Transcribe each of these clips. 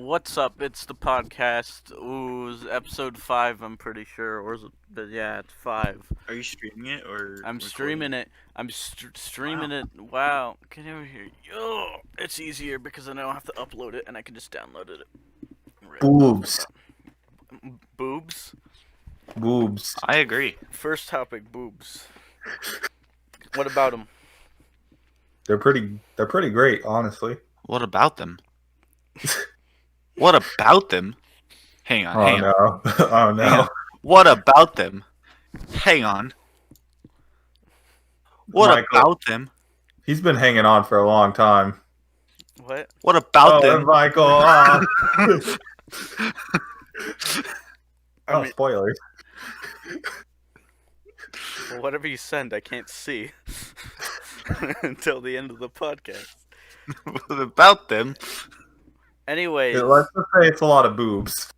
What's up? It's the podcast. Ooh, it's episode 5, I'm pretty sure. Or is it? But yeah, it's 5. Are you streaming it or I'm recording streaming it. I'm streaming it. Wow. Can you hear? Oh, it's easier because I don't have to upload it and I can just download it. Boobs. Boobs? Boobs. I agree. First topic, boobs. What about them? They're pretty great, honestly. What about them? What about them? Hang on. Hang on. No. Oh Hang no. on. What about them? Hang on. What Michael. about them? He's been hanging on for a long time. What? What about them? Michael. Spoilers. Well, whatever you send, I can't see until the end of the podcast. What about them? Anyways, Let's just say it's a lot of boobs.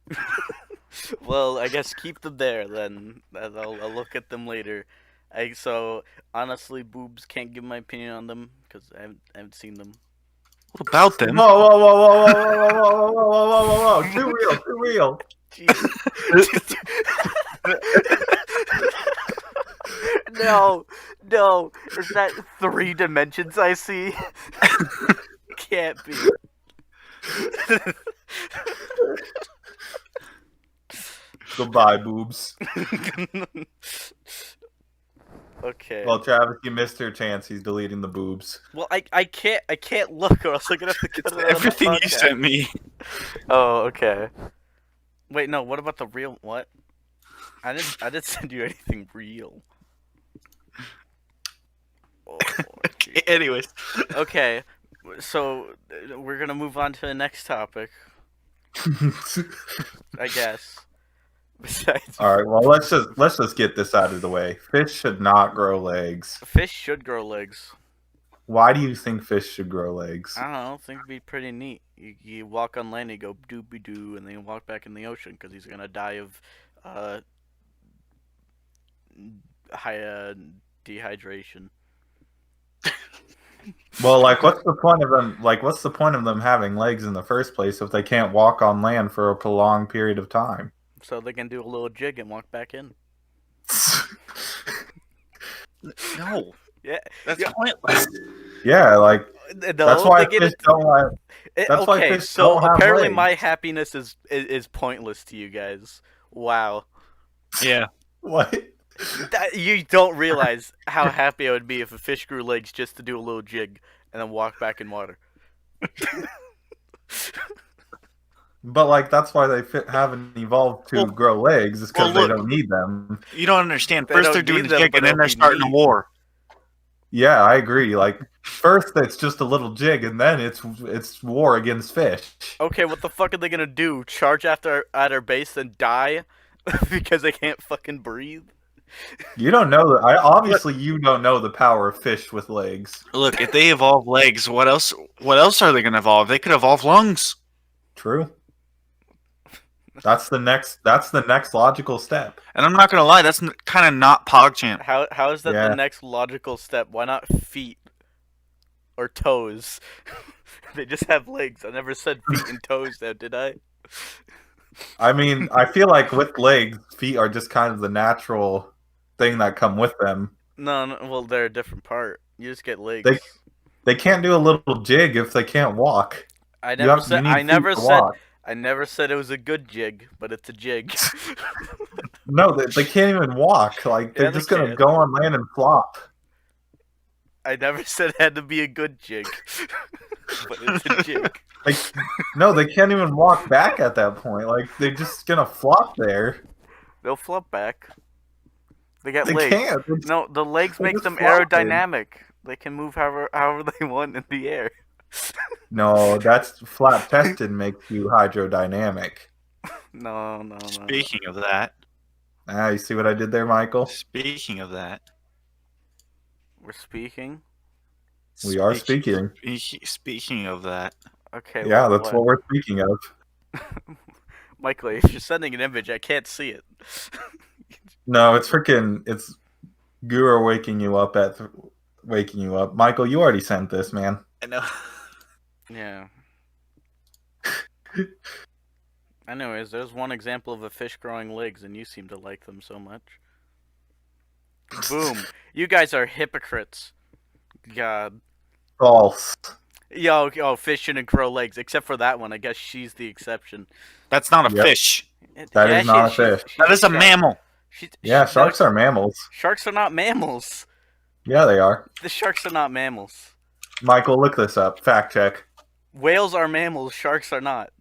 well, I guess keep them there then. I'll look at them later. So honestly, boobs, can't give my opinion on them because I haven't seen them. What about them? Whoa. Too real. Jesus. No. Is that 3 dimensions I see? Can't be. Goodbye, boobs. Okay. Well, Travis, you missed your chance. He's deleting the boobs. Well, I can't look, or else I'm gonna have to cut it out of the Everything you podcast. sent me. Oh, okay. Wait, no. What about the real? What? I didn't send you anything real. Oh, Okay, anyways. okay, so we're gonna move on to the next topic, I guess. Besides, All right. Well, let's just get this out of the way. Fish should not grow legs. fish should grow legs. Why do you think fish should grow legs? I don't know. I think it'd be pretty neat. You walk on land, you go doobie doo, and then you walk back in the ocean because he's gonna die of high dehydration. Well, like, what's the point of them? Like, what's the point of them having legs in the first place if they can't walk on land for a prolonged period of time? So they can do a little jig and walk back in. No. Yeah, That's pointless. Yeah, like no, that's why they get fish it. don't have. That's why Okay, fish so don't have apparently legs. my happiness is pointless to you guys. Wow. Yeah. What? You don't realize how happy I would be if a fish grew legs just to do a little jig and then walk back in water. But like that's why they haven't evolved to grow legs, is because well, they look. don't need them. You don't understand. They First don't they're doing need the them, jig, but and then it'll they're be starting a neat. war. Yeah, I agree. Like first it's just a little jig, and then it's war against fish. Okay, what the fuck are they gonna do? Charge at our base and die because they can't fucking breathe? You don't know that. Obviously you don't know the power of fish with legs. Look, if they evolve legs, what else are they going to evolve? They could evolve lungs. True. That's the next logical step. And I'm not going to lie, that's kind of not PogChamp. How is that Yeah. the next logical step? Why not feet or toes? They just have legs. I never said feet and toes, though, did I? I mean, I feel like with legs, feet are just kind of the natural thing that come with them. No, well, they're a different part. You just get legs. They can't do a little jig if they can't walk. I You never have- said. you need I feet never to said. walk. I never said it was a good jig, but it's a jig. No, they can't even walk. Like they're Yeah, they just gonna can. go on land and flop. I never said it had to be a good jig, but it's a jig. Like no, they can't even walk back at that point. Like they're just gonna flop there. They'll flop back. They got They legs. can't. They're just- No, the legs They're make just them flopping. aerodynamic. They can move however they want in the air. No, that's flat tested makes you hydrodynamic. No. Speaking of that, Ah, you see what I did there, Michael? speaking of that, We're speaking. We are speaking. Speaking of that, Okay. Yeah, that's what we're speaking of. Michael, if you're sending an image, I can't see it. No, it's Guru waking you up. Michael, you already sent this, man. I know. Yeah. Anyways, there's one example of a fish growing legs, and you seem to like them so much. Boom. You guys are hypocrites. God. False. Yo, fish shouldn't grow legs, except for that one. I guess she's the exception. That's not a Yep. fish. That is not a fish. That is a mammal. Yeah, sharks are mammals. Sharks are not mammals. Yeah, they are. The sharks are not mammals. Michael, look this up. Fact check. Whales are mammals. Sharks are not.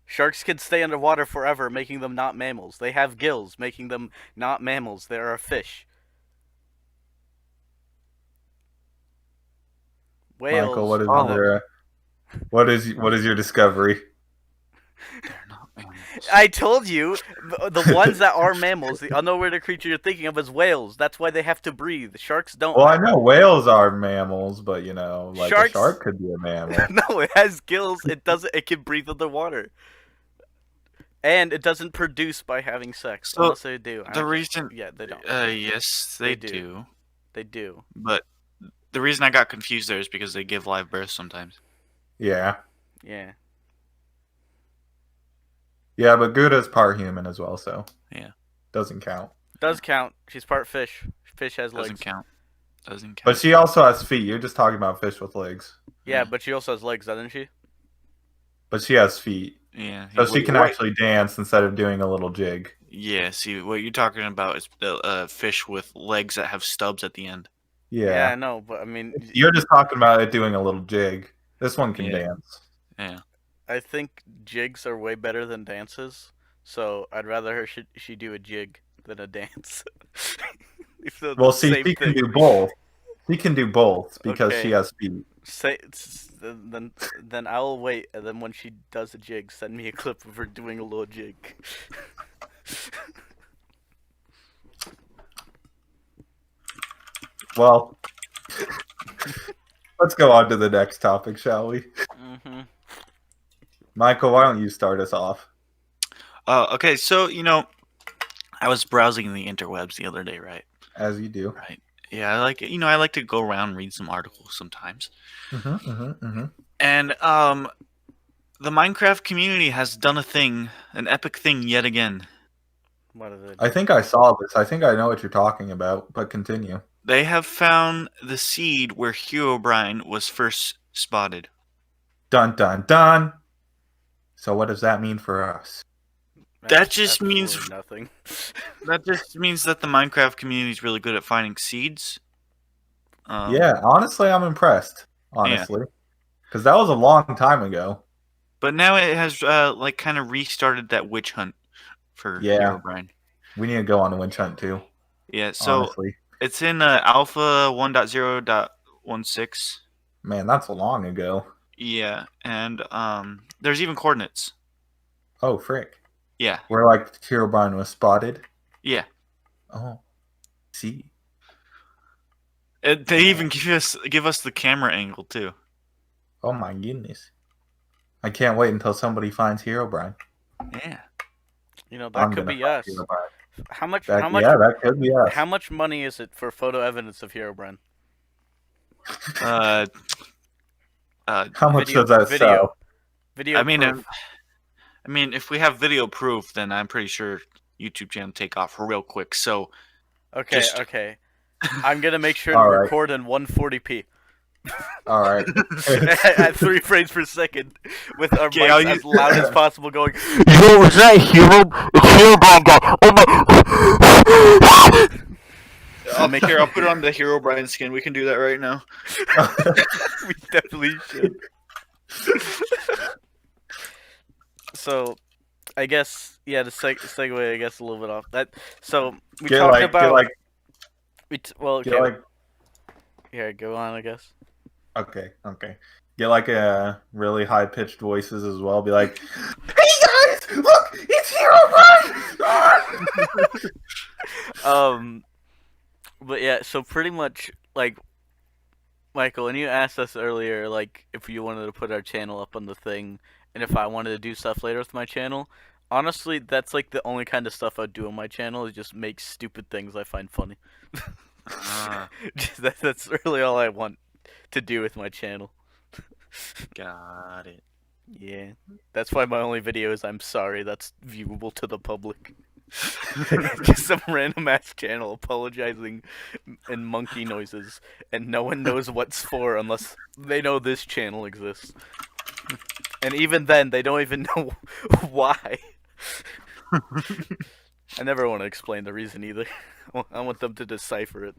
Sharks can stay underwater forever, making them not mammals. They have gills, making them not mammals. They are a fish. Whales. Michael, what is your discovery? They're not mammals. I told you, the ones that are mammals, the unaware creature you're thinking of is whales. That's why they have to breathe. Sharks don't. Well, I know whales are mammals, but like Sharks- a shark could be a mammal. No, it has gills. It doesn't. It can breathe underwater, and it doesn't produce by having sex. So, Unless they do. The reason, Yeah, they don't. yes, they They do. do. They do. But the reason I got confused there is because they give live birth sometimes. Yeah. Yeah. Yeah, but Gouda's part human as well, so Yeah. doesn't count. Does count. She's part fish. Fish has Doesn't legs. count. Doesn't count. But she also has feet. You're just talking about fish with legs. Yeah, Yeah. but she also has legs, doesn't she? But she has feet. Yeah. So she can actually dance instead of doing a little jig. Yeah, see, what you're talking about is the fish with legs that have stubs at the end. Yeah, I Yeah. know, but I mean, You're just talking about it doing a little jig. This one can Yeah. dance. Yeah. I think jigs are way better than dances. So I'd rather she do a jig than a dance. If they're the Well, see, same she can thing. do both. She can do both because Okay. she has feet. Then I'll wait, and then when she does a jig, send me a clip of her doing a little jig. Well, let's go on to the next topic, shall we? Mm-hmm. Michael, why don't you start us off? Okay, so, I was browsing the interwebs the other day, right? As you do. Right. Yeah, I like to go around and read some articles sometimes. And the Minecraft community has done an epic thing yet again. What is it? I think I saw this. I think I know what you're talking about, but continue. They have found the seed where Herobrine was first spotted. Dun dun dun. So what does that mean for us? That just means- Absolutely nothing. That just means that the Minecraft community is really good at finding seeds. Yeah, honestly, I'm impressed. Honestly, because that was a long time ago. But now it has kind of restarted that witch hunt for Yeah. Herobrine. We need to go on a witch hunt too. Yeah, so Honestly, it's in Alpha 1.0.16. man, that's long ago. Yeah, and there's even coordinates. Oh frick! Yeah, Where like Herobrine was spotted. yeah. Oh, see. They even give us the camera angle too. Oh my goodness! I can't wait until somebody finds Herobrine. Yeah. That I'm could gonna be find us. Herobrine. How much? Yeah, that could be us. How much money is it for photo evidence of Herobrine? Uh, How much video- does that video. sell? Video. I mean, proof. if we have video proof, then I'm pretty sure YouTube channel take off real quick. So Okay, just- okay. I'm gonna make sure to All right. record in 140p All right. at 3 frames per second, with our Okay, I'll mics as use- loud as possible, going. Yo, is that Hero? It's Herobrine guy. Oh my. I'll put it on the Herobrine skin. We can do that right now. We definitely should. So, I guess to segue, I guess a little bit off that. So we Get talked like, about. get like, Okay. get like. Here, go on. I guess. Okay. Get like a really high pitched voices as well. Be like, "Hey guys, look, it's Herobrine!" But yeah, so pretty much like Michael, when you asked us earlier, like if you wanted to put our channel up on the thing, and if I wanted to do stuff later with my channel, honestly, that's like the only kind of stuff I'd do on my channel is just make stupid things I find funny. That's really all I want to do with my channel. Got it. Yeah. That's why my only video is I'm sorry that's viewable to the public. Just some random ass channel apologizing in monkey noises, and no one knows what's for unless they know this channel exists. And even then, they don't even know why. I never want to explain the reason either. I want them to decipher it.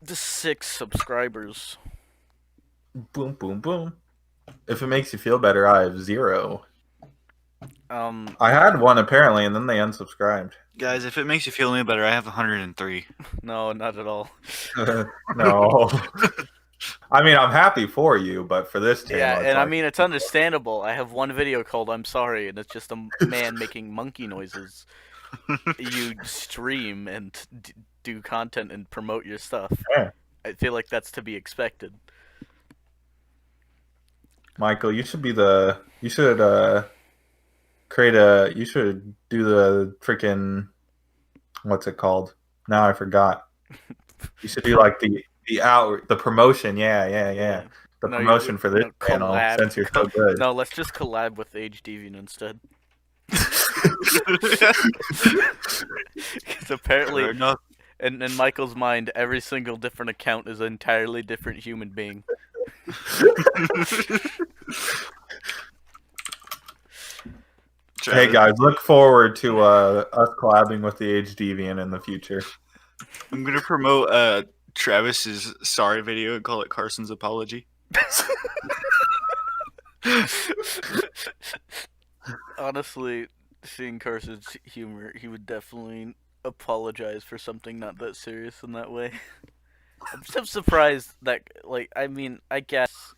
The 6 subscribers. Boom, boom, boom. If it makes you feel better, I have 0. I had 1 apparently, and then they unsubscribed. Guys, if it makes you feel any better, I have 103. No, not at all. No. I mean, I'm happy for you, but for this channel, Yeah, it's and I like- mean, it's understandable. I have one video called I'm Sorry, and it's just a man making monkey noises. You stream and do content and promote your stuff. Yeah. I feel like that's to be expected. Michael, you should be the. You should create a. You should do the freaking. What's it called? Now I forgot. You should do like the promotion. Yeah. The No, promotion for this channel collab. since you're so good. No, let's just collab with Age Deviant instead. Because apparently, Fair enough. in Michael's mind, every single different account is an entirely different human being. Hey guys, look forward to us collabing with the Age Deviant in the future. I'm gonna promote Travis's sorry video and call it Carson's apology. Honestly, seeing Carson's humor, he would definitely apologize for something not that serious in that way. I'm so surprised that, like, I mean, I guess,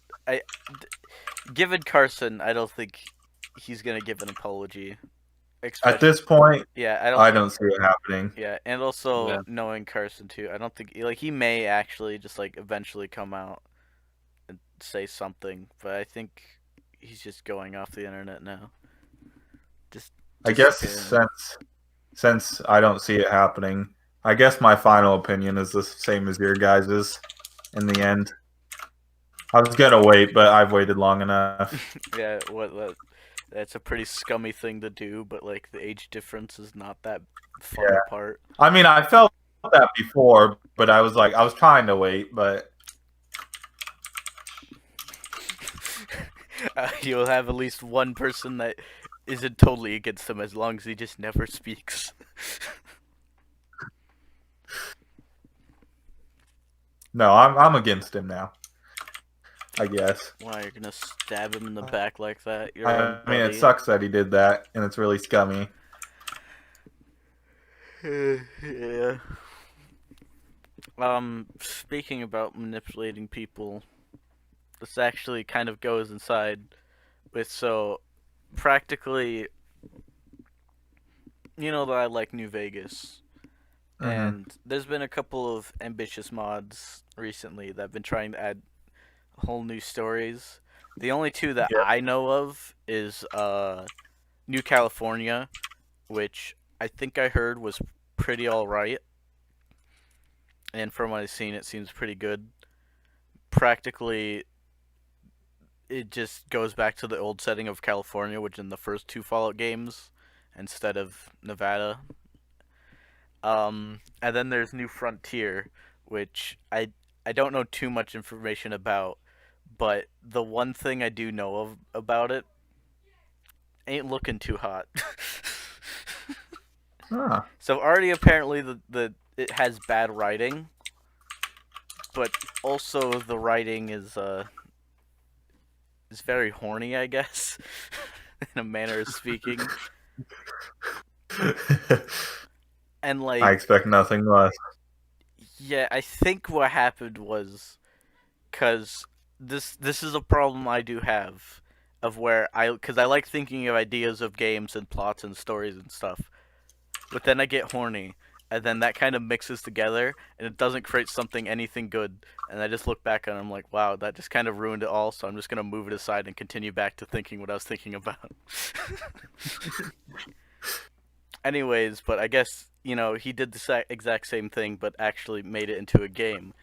given Carson, I don't think he's gonna give an apology. At this point, yeah, I don't see it happening. Yeah, and also Yeah. knowing Carson too, I don't think he may actually just like eventually come out and say something, but I think he's just going off the internet now. I guess disappearing. since I don't see it happening, I guess my final opinion is the same as your guys's. In the end, I was gonna wait, but I've waited long enough. Yeah, that's a pretty scummy thing to do, but like the age difference is not that far apart. I mean, I felt that before, but I was trying to wait, but You'll have at least one person that isn't totally against him as long as he just never speaks. no, I'm against him now. I guess. Why, you're gonna stab him in the back like that? I mean, it sucks that he did that, and it's really scummy. Yeah. Speaking about manipulating people, this actually kind of goes inside with, so, practically, you know that I like New Vegas, and there's been a couple of ambitious mods recently that have been trying to add whole new stories. The only two that I know of is New California, which I think I heard was pretty alright. And from what I've seen, it seems pretty good. Practically, it just goes back to the old setting of California, which in the first 2 Fallout games, instead of Nevada. And then there's New Frontier, which I don't know too much information about, but the one thing I do know about it ain't looking too hot. So already apparently it has bad writing, but also the writing is very horny, I guess, in a manner of speaking. And like, I expect nothing less. Yeah, I think what happened was, because this is a problem I do have, of where because I like thinking of ideas of games and plots and stories and stuff, but then I get horny, and then that kind of mixes together, and it doesn't create anything good, and I just look back and I'm like, wow, that just kind of ruined it all, so I'm just gonna move it aside and continue back to thinking what I was thinking about. Anyways, but I guess, he did the exact same thing, but actually made it into a game.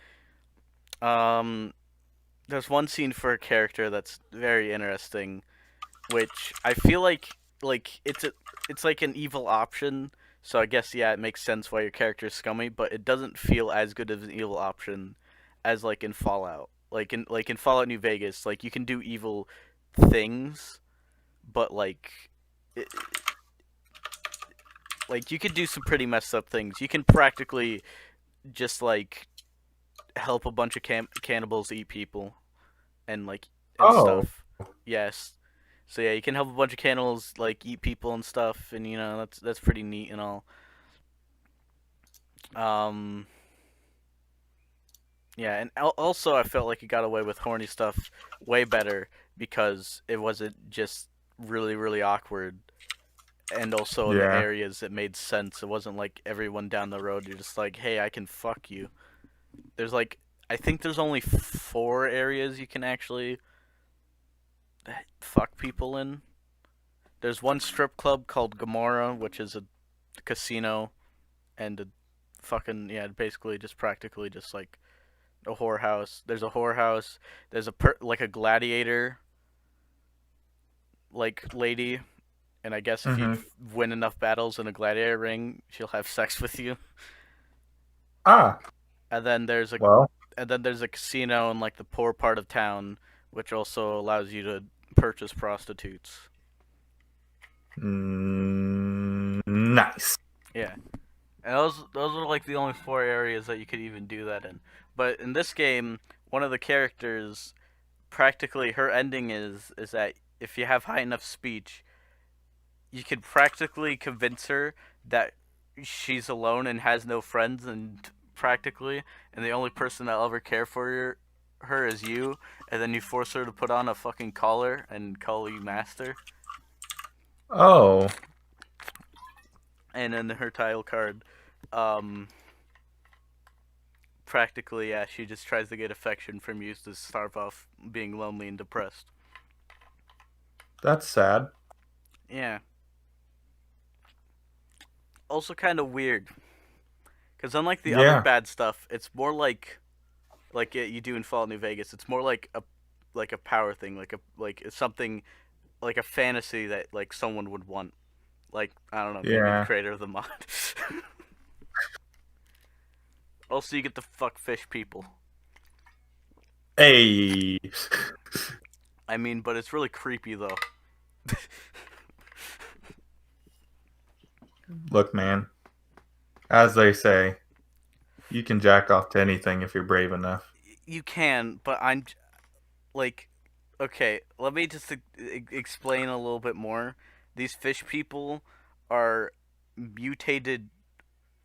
there's one scene for a character that's very interesting, which I feel like it's like an evil option. So I guess yeah, it makes sense why your character is scummy, but it doesn't feel as good as an evil option as like in Fallout. Like in Fallout New Vegas, like you can do evil things, but it, like you could do some pretty messed up things. You can practically just like help a bunch of cannibals eat people and and Oh, stuff. Yes. So yeah, you can help a bunch of cannibals like eat people and stuff, and you know that's pretty neat and all. Um, yeah, and also I felt like it got away with horny stuff way better because it wasn't just really awkward, and also in the yeah. areas it made sense. It wasn't like everyone down the road you're just like, hey, I can fuck you. There's like I think there's only 4 areas you can actually fuck people in. There's one strip club called Gamora, which is a casino and a fucking yeah, basically just practically just like a whorehouse. There's a whorehouse. There's like a gladiator like lady, and I guess if you Mm-hmm. win enough battles in a gladiator ring, she'll have sex with you. Ah, And then there's a well, casino in like the poor part of town, which also allows you to purchase prostitutes. nice. Yeah. And those are like the only 4 areas that you could even do that in. But in this game, one of the characters practically her ending is that if you have high enough speech, you could practically convince her that she's alone and has no friends and the only person that'll ever care for her is you, and then you force her to put on a fucking collar and call you master. Oh, And in her title card, um, practically, yeah, she just tries to get affection from you to starve off being lonely and depressed. that's sad. Yeah. Also, kind of weird, because unlike the other Yeah, bad stuff, it's more like you do in Fallout New Vegas. It's more like a power thing, like it's something like a fantasy that like someone would want. Like I don't know, maybe the yeah. creator of the mod. Also, you get to fuck fish people. Hey, I mean, but it's really creepy though. look, man. As they say, you can jack off to anything if you're brave enough. You can, but I'm like, okay, let me just explain a little bit more. These fish people are mutated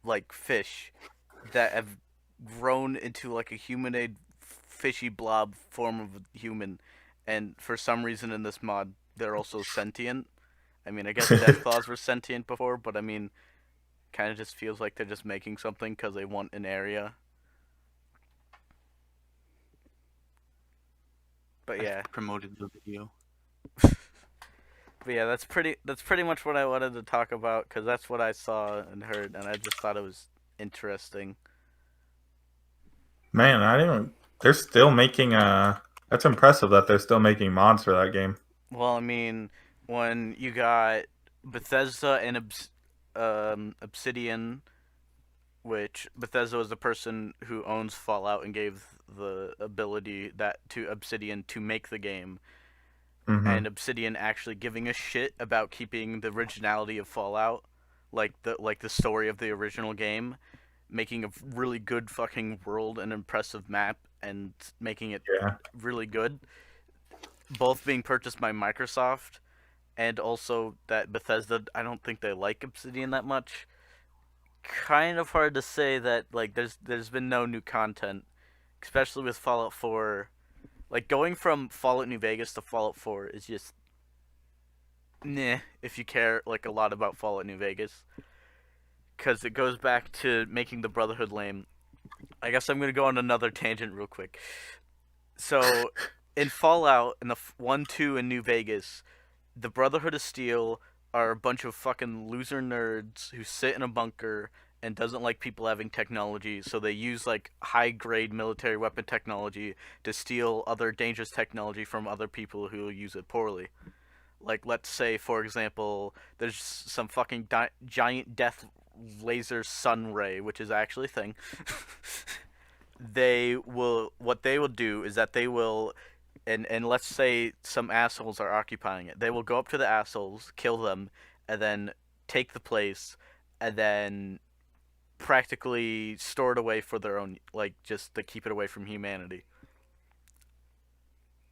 like fish that have grown into like a humanoid fishy blob form of a human, and for some reason in this mod they're also sentient. I mean, I guess Deathclaws were sentient before, but I mean, kind of just feels like they're just making something because they want an area. But I yeah, promoted the video. but yeah, that's pretty much what I wanted to talk about because that's what I saw and heard, and I just thought it was interesting. Man, I didn't. They're still making. That's impressive that they're still making mods for that game. Well, I mean, when you got Bethesda and Obsidian, which Bethesda was the person who owns Fallout and gave the ability that to Obsidian to make the game, Mm-hmm. and Obsidian actually giving a shit about keeping the originality of Fallout, like the story of the original game, making a really good fucking world and impressive map and making it Yeah. really good, both being purchased by Microsoft, and also that Bethesda, I don't think they like Obsidian that much. Kind of hard to say that like there's been no new content, especially with Fallout 4. Like going from Fallout New Vegas to Fallout 4 is just nah if you care like a lot about Fallout New Vegas, because it goes back to making the Brotherhood lame. I guess I'm gonna go on another tangent real quick. So in Fallout in the 1, 2, and New Vegas, the Brotherhood of Steel are a bunch of fucking loser nerds who sit in a bunker and doesn't like people having technology, so they use like high grade military weapon technology to steal other dangerous technology from other people who use it poorly. Like, let's say, for example, there's some fucking giant death laser sun ray, which is actually a thing. What they will do is that they will, and let's say some assholes are occupying it. They will go up to the assholes, kill them, and then take the place, and then practically store it away for their own, like, just to keep it away from humanity.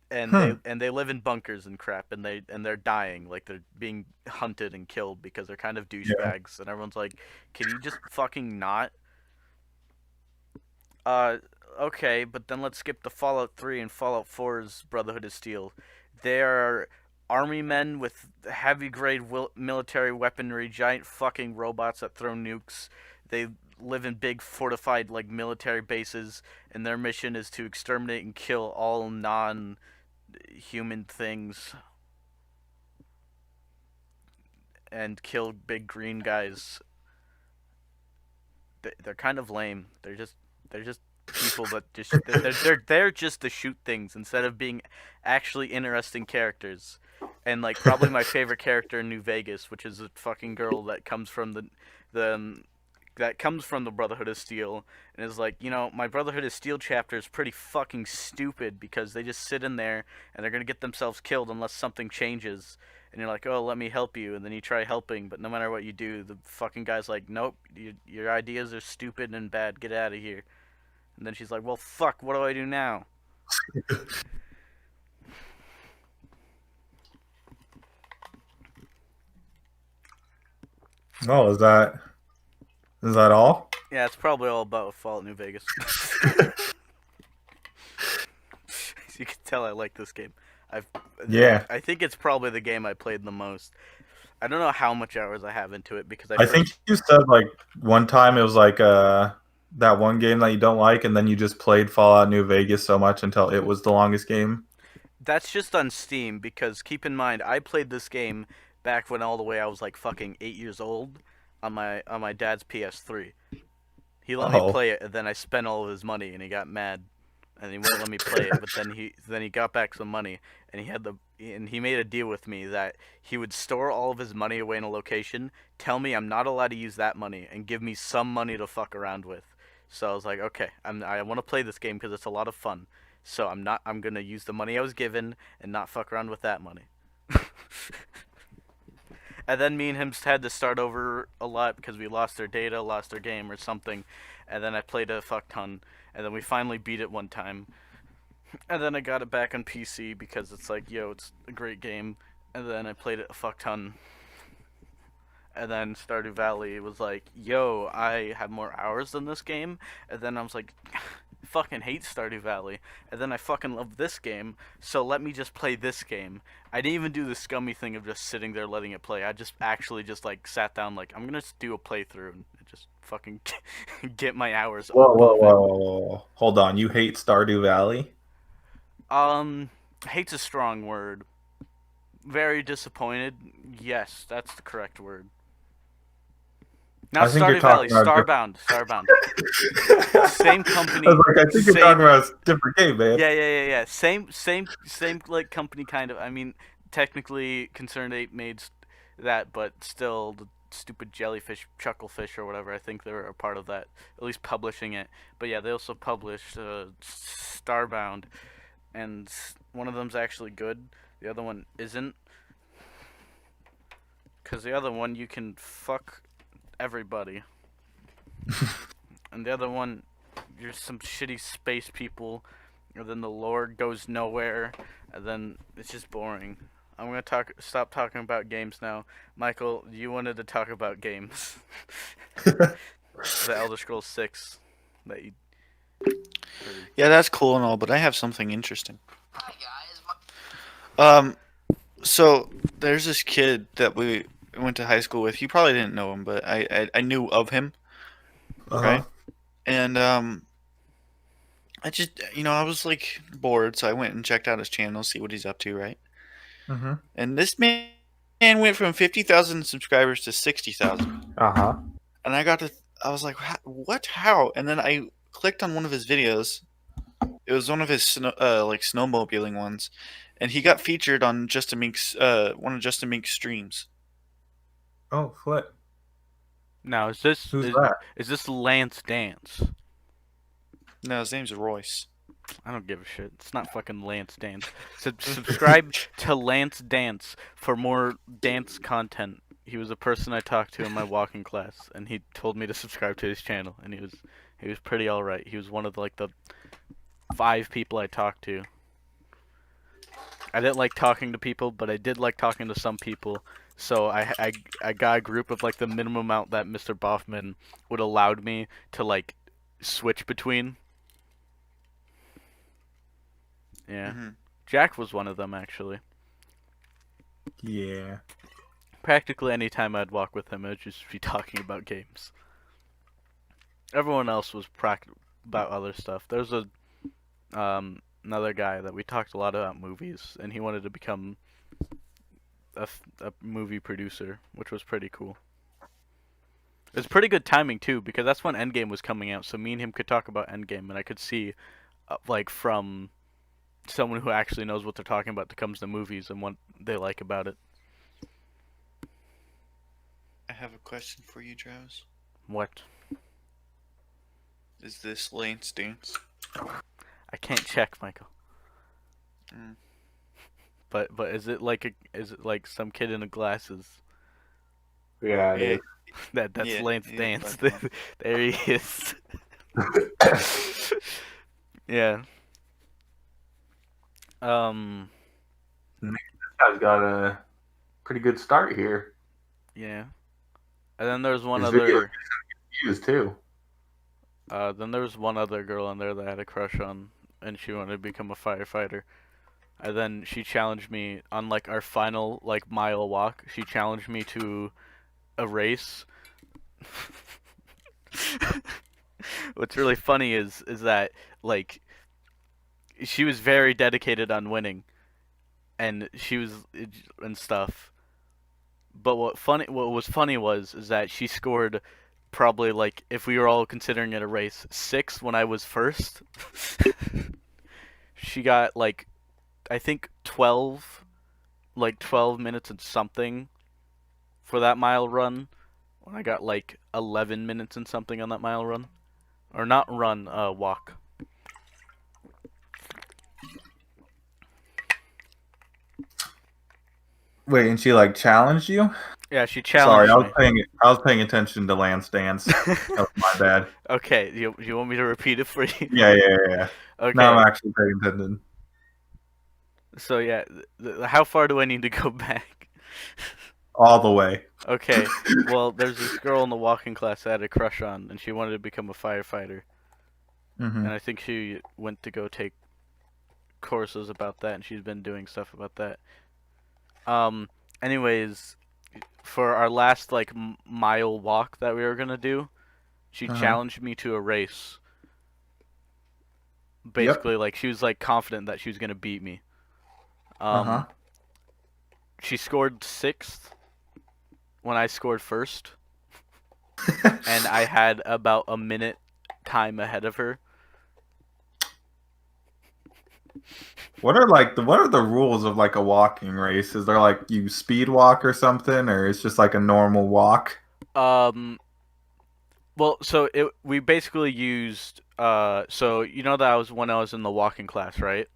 And Hmm. they live in bunkers and crap, and they're dying, like they're being hunted and killed because they're kind of Yeah. douchebags, and everyone's like, can you just fucking not? Okay, but then let's skip to Fallout 3 and Fallout 4's Brotherhood of Steel. They are army men with heavy grade military weaponry, giant fucking robots that throw nukes. They live in big fortified like military bases, and their mission is to exterminate and kill all non-human things and kill big green guys. They're kind of lame. They're just people that just they're there just to shoot things instead of being actually interesting characters. And like probably my favorite character in New Vegas, which is a fucking girl that comes from the that comes from the Brotherhood of Steel, and is like, my Brotherhood of Steel chapter is pretty fucking stupid because they just sit in there and they're gonna get themselves killed unless something changes. And you're like, oh, let me help you, and then you try helping, but no matter what you do, the fucking guy's like, nope, your ideas are stupid and bad. Get out of here. And then she's like, well, fuck, what do I do now? Oh, is that all? Yeah, it's probably all about Fallout New Vegas. As you can tell, I like this game. I've Yeah. I think it's probably the game I played the most. I don't know how much hours I have into it because I think you said like one time it was like that one game that you don't like, and then you just played Fallout New Vegas so much until it was the longest game. That's just on Steam because keep in mind I played this game back when all the way I was like fucking 8 years old on my dad's PS3. He let me Oh. play it, and then I spent all of his money, and he got mad, and he wouldn't let me play it. But then he got back some money, and he made a deal with me that he would store all of his money away in a location, tell me I'm not allowed to use that money, and give me some money to fuck around with. So I was like, okay, I want to play this game because it's a lot of fun. So I'm gonna use the money I was given and not fuck around with that money. And then me and him had to start over a lot because we lost our data, lost our game or something. And then I played a fuck ton. And then we finally beat it one time. And then I got it back on PC because it's like, yo, it's a great game. And then I played it a fuck ton. And then Stardew Valley was like, yo, I have more hours than this game. And then I was like, I fucking hate Stardew Valley. And then I fucking love this game, so let me just play this game. I didn't even do the scummy thing of just sitting there letting it play. I just actually just like sat down like, I'm gonna just do a playthrough and just fucking get my hours Whoa, whoa, above whoa, whoa, whoa. Hold on. You hate Stardew Valley? it. Hate's a strong word. Very disappointed. Yes, that's the correct word. Not I think you're Stardew Valley, talking about Starbound. Same company. I was like, I think you're Same. talking about a different game, man. Yeah. Same like company kind of. I mean, technically, Concerned Ape made that, but still, the stupid jellyfish, chucklefish or whatever. I think they were a part of that, at least publishing it. But yeah, they also published Starbound, and one of them's actually good. The other one isn't, because the other one you can fuck everybody. And the other one, you're some shitty space people, and then the lore goes nowhere, and then it's just boring. I'm gonna stop talking about games now. Michael, you wanted to talk about games. The Elder Scrolls 6 that you heard. Yeah, that's cool and all, but I have something interesting. So there's this kid that we went to high school with. You probably didn't know him, but I knew of him, right? And I just I was like bored, so I went and checked out his channel, see what he's up to, right? Mm-hmm. And this man went from 50,000 subscribers to 60,000. Uh-huh. And I got to I was like, what? How? And then I clicked on one of his videos. It was one of his like snowmobiling ones, and he got featured on Justin Meek's one of Justin Meek's streams. Oh, flip. Now, Who's that? is this Lance Dance? No, his name's Royce. I don't give a shit. It's not fucking Lance Dance. Subscribe to Lance Dance for more dance content. He was a person I talked to in my walking class, and he told me to subscribe to his channel, and he was pretty alright. He was one of like the 5 people I talked to. I didn't like talking to people, but I did like talking to some people. So I got a group of like the minimum amount that Mr. Boffman would allowed me to like switch between. Yeah. Mm-hmm. Jack was one of them actually. Yeah. Practically any time I'd walk with him, I'd just be talking about games. Everyone else was about other stuff. There's another guy that we talked a lot about movies, and he wanted to become a movie producer, which was pretty cool. It was pretty good timing too, because that's when Endgame was coming out. So me and him could talk about Endgame, and I could see, like from someone who actually knows what they're talking about that comes to movies and what they like about it. I have a question for you, Travis. What? Is this Lance Dance? I can't check, Michael. Mm. But is it like some kid in the glasses? Yeah, it Yeah, is. That's yeah, Lance yeah, Dance. fuck one. There he is. Yeah. This guy's got a pretty good start here. Yeah. And then there's one His video other. views too. Then there was one other girl on there that I had a crush on, and she wanted to become a firefighter. And then she challenged me on like our final like mile walk. She challenged me to a race. What's really funny is that like she was very dedicated on winning, and she was and stuff. But what was funny was is that she scored probably like if we were all considering it a race, 6 when I was first. She got like I think 12 minutes and something for that mile run. When I got like 11 minutes and something on that mile run. Or not run, walk. Wait, and she like challenged you? Yeah, she Sorry, challenged me. I was paying attention to Lance Dance. That was my bad. Okay, you want me to repeat it for you? Yeah. Okay. Now I'm actually paying attention. So yeah, how far do I need to go back? All the way. Okay, well, there's this girl in the walking class I had a crush on, and she wanted to become a firefighter. Mm-hmm. And I think she went to go take courses about that, and she's been doing stuff about that. Anyways, for our last like mile walk that we were gonna do, she challenged me to a race. Basically, like she was like confident that she was gonna beat me. She scored 6th when I scored first, and I had about a minute time ahead of her. What are the rules of like a walking race? Is there like you speed walk or something, or it's just like a normal walk? Well, so we basically used so you know that was when I was in the walking class, right?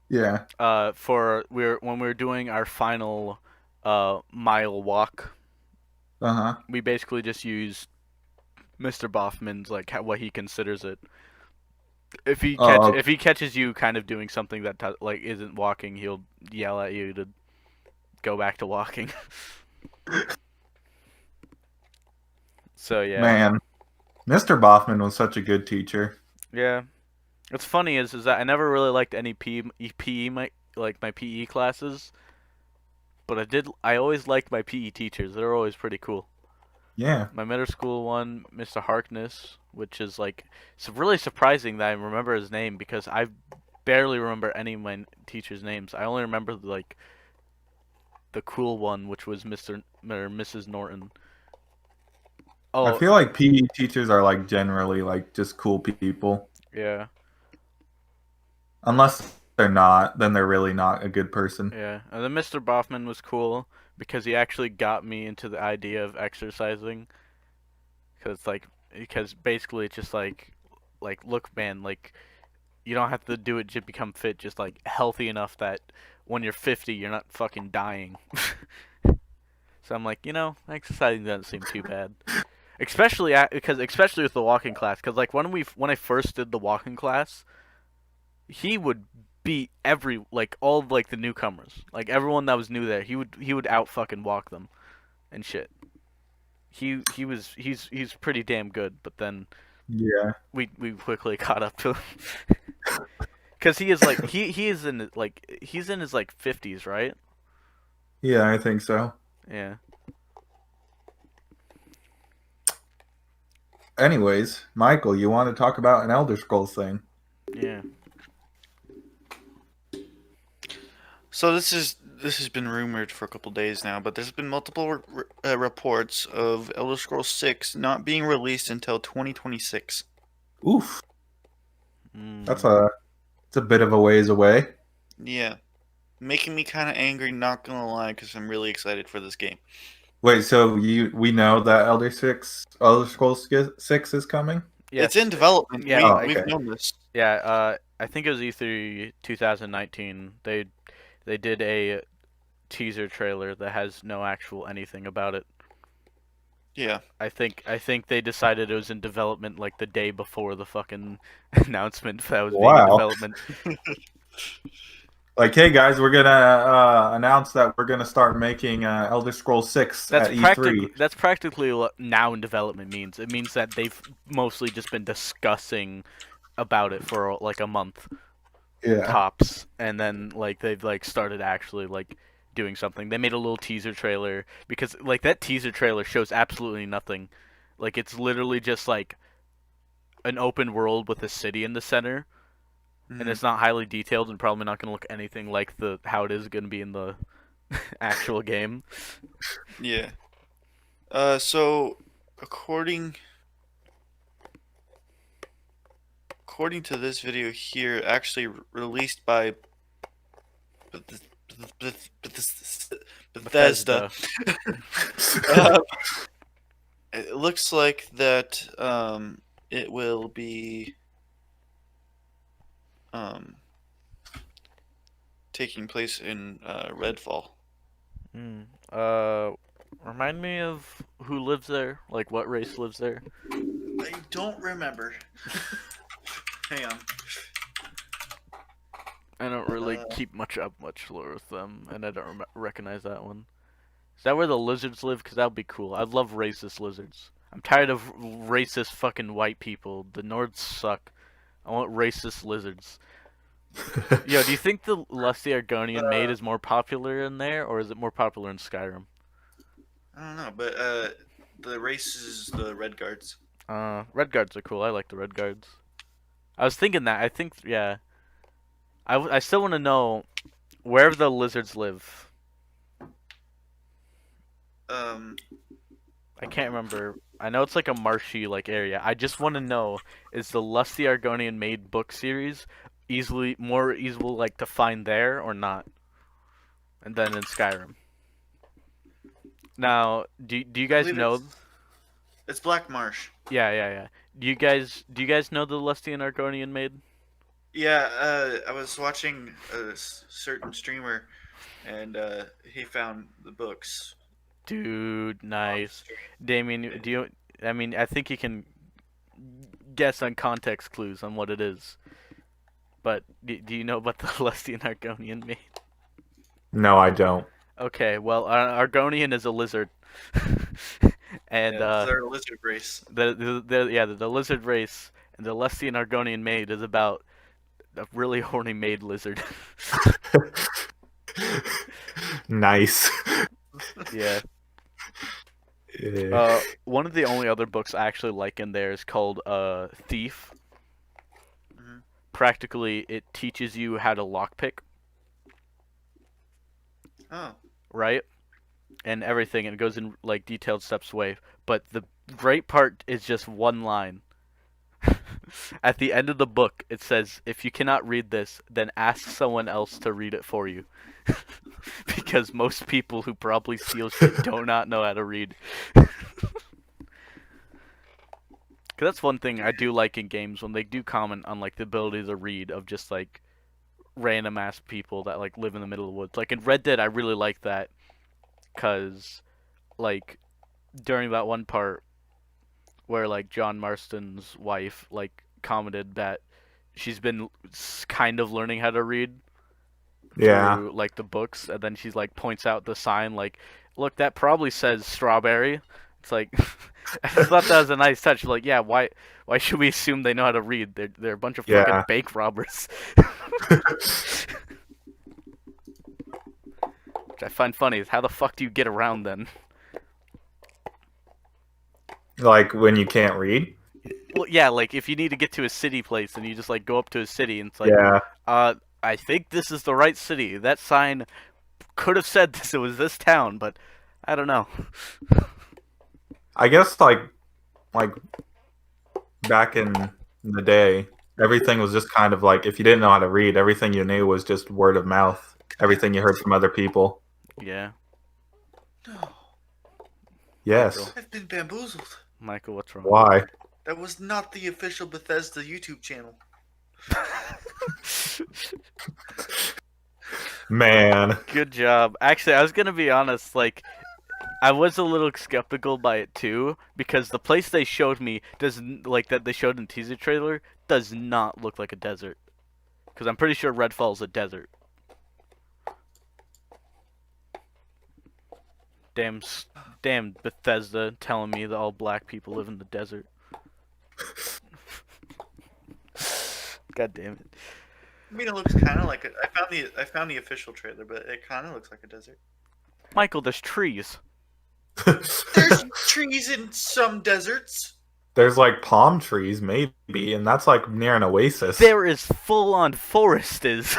Yeah. When we were doing our final mile walk, we basically just used Mr. Boffman's like what he considers it. If he catches you kind of doing something that like isn't walking, he'll yell at you to go back to walking. So yeah. Man, Mr. Boffman was such a good teacher. Yeah. What's funny is that I never really liked any my PE classes, but I always liked my PE teachers. They're always pretty cool. Yeah. My middle school one, Mr. Harkness, which is like it's really surprising that I remember his name because I barely remember any of my teachers' names. I only remember like the cool one, which was Mr. or Mrs. Norton. I Oh, feel like PE teachers are like generally like just cool people. yeah, Unless they're not, then they're really not a good person. yeah. And then Mr. Boffman was cool because he actually got me into the idea of exercising. Because basically it's just like look, man, like you don't have to do it to become fit, just like healthy enough that when you're 50, you're not fucking dying. So I'm like, exercising doesn't seem too bad. Especially with the walking class, because like when I first did the walking class, he would beat all of, like the newcomers, like everyone that was new there. He would out fucking walk them and shit. He's pretty damn good, but then Yeah. we quickly caught up to him. Cause he is like he is in like he's in his like 50s, right? Yeah, I think so. Yeah. Anyways, Michael, you want to talk about an Elder Scrolls thing? Yeah. So this has been rumored for a couple days now, but there's been multiple reports of Elder Scrolls 6 not being released until 2026. Oof, that's Mm. a it's a bit of a ways away. Yeah, making me kind of angry. Not gonna lie, because I'm really excited for this game. Wait, so we know that Elder Scrolls 6 is coming? It's Yes. in development. Yeah. Oh, We've okay. known this. Yeah. I think it was E3 2019. They did a teaser trailer that has no actual anything about it. Yeah. I think they decided it was in development like the day before the fucking announcement that was being in Wow. development. Like, hey guys, we're gonna announce that we're gonna start making Elder Scrolls 6 That's at E3. practically what now in development means. It means that they've mostly just been discussing about it for like a month Yeah. tops, and then like they've like started actually like doing something. They made a little teaser trailer because like that teaser trailer shows absolutely nothing. Like it's literally just like an open world with a city in the center, and Mhm. it's not highly detailed and probably not going to look anything like the how it is going to be in the actual game. Yeah. So according according to this video here, actually released by Beth- Bethesda, Bethesda. uh, it looks like that it will be um, taking place in Redfall. Mm. Uh, Remind me of who lives there. Like what race lives there? I don't remember. Hang on. I don't really keep much lore with them, and I don't recognize that one. Is that where the lizards live? Cause that would be cool. I love racist lizards. I'm tired of racist fucking white people. The Nords suck. I want racist lizards. Yo, do you think the Lusty Argonian maid is more popular in there, or is it more popular in Skyrim? I don't know, but the race is the Red Guards. Red guards are cool. I like the red guards. I was thinking that. I think, yeah. I still want to know where the lizards live. Um, I can't remember. I know it's like a marshy like area. I just want to know, is the Lusty Argonian Maid book series more easily like to find there or not? And then in Skyrim. Now, do you I guys believe know? it's Black Marsh. Yeah. Do you guys know the Lusty and Argonian Maid? Yeah, I was watching a certain streamer, and he found the books Dude, on nice. stream. Damien, do you? I mean, I think you can guess on context clues on what it is. But do you know about the Lusty and Argonian Maid? No, I don't. Okay, well, Argonian is a lizard, and Yeah, they're a lizard race. the lizard race, and the Lusty and Argonian maid is about a really horny maid lizard. Nice. Yeah. Yeah. One of the only other books I actually like in there is called Thief. Mhm. Practically, it teaches you how to lockpick, Oh, right? and everything, and it goes in like detailed steps way. But the great part is just one line. At the end of the book, it says, "If you cannot read this, then ask someone else to read it for you." Because most people who probably steal shit do not know how to read. Because that's one thing I do like in games when they do comment on like the ability to read of just like random ass people that like live in the middle of the woods. Like in Red Dead, I really like that because like during that one part where like John Marston's wife like commented that she's been kind of learning how to read Yeah. through like the books, and then she's like points out the sign like, look, that probably says strawberry. It's like I just thought that was a nice touch. Like, yeah, why should we assume they know how to read? They're a bunch of fucking Yeah. bank robbers. Which I find funny is how the fuck do you get around then? Like when you can't read? Well, yeah, like if you need to get to a city place and you just like go up to a city and it's like, Yeah. I think this is the right city. That sign could have said this. It was this town, but I don't know. I guess like back in the day, everything was just kind of like if you didn't know how to read, everything you knew was just word of mouth. Everything you heard from other people. Yeah, No, Yes. I've been bamboozled. Michael, what's wrong? Why? That was not the official Bethesda YouTube channel. Man. Good job. Actually, I was gonna be honest. Like, I was a little skeptical by it too because the place they showed me doesn't like that they showed in the teaser trailer does not look like a desert. Because I'm pretty sure Redfall's a desert. Damn, damn Bethesda telling me that all black people live in the desert. God damn it. I mean, it looks kind of like a, I found the official trailer, but it kind of looks like a desert. Michael, there's trees. There's trees in some deserts. There's like palm trees, maybe, and that's like near an oasis. There is full-on forest is.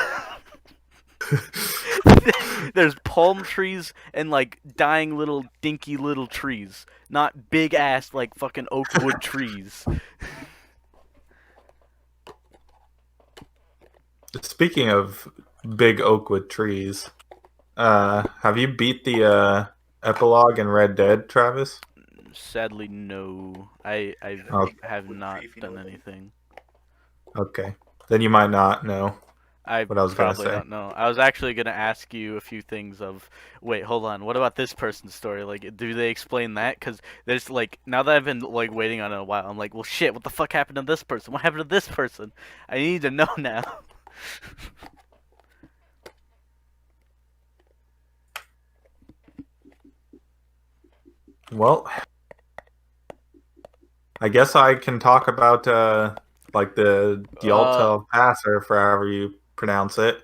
There's palm trees and like dying little dinky little trees, not big ass like fucking oak wood trees. Speaking of big oakwood trees, have you beat the epilogue in Red Dead, Travis? Sadly, no. I Oh, have Would not if you done know them. anything. okay. Then you might not know I what I was gonna probably say. don't know. I was actually gonna ask you a few things of, wait, hold on, what about this person's story? Like, do they explain that? Because there's like, now that I've been like waiting on it a while, I'm like, well, shit, what the fuck happened to this person? What happened to this person? I need to know now. Well, I guess I can talk about like the Yalta Pass or however you pronounce it.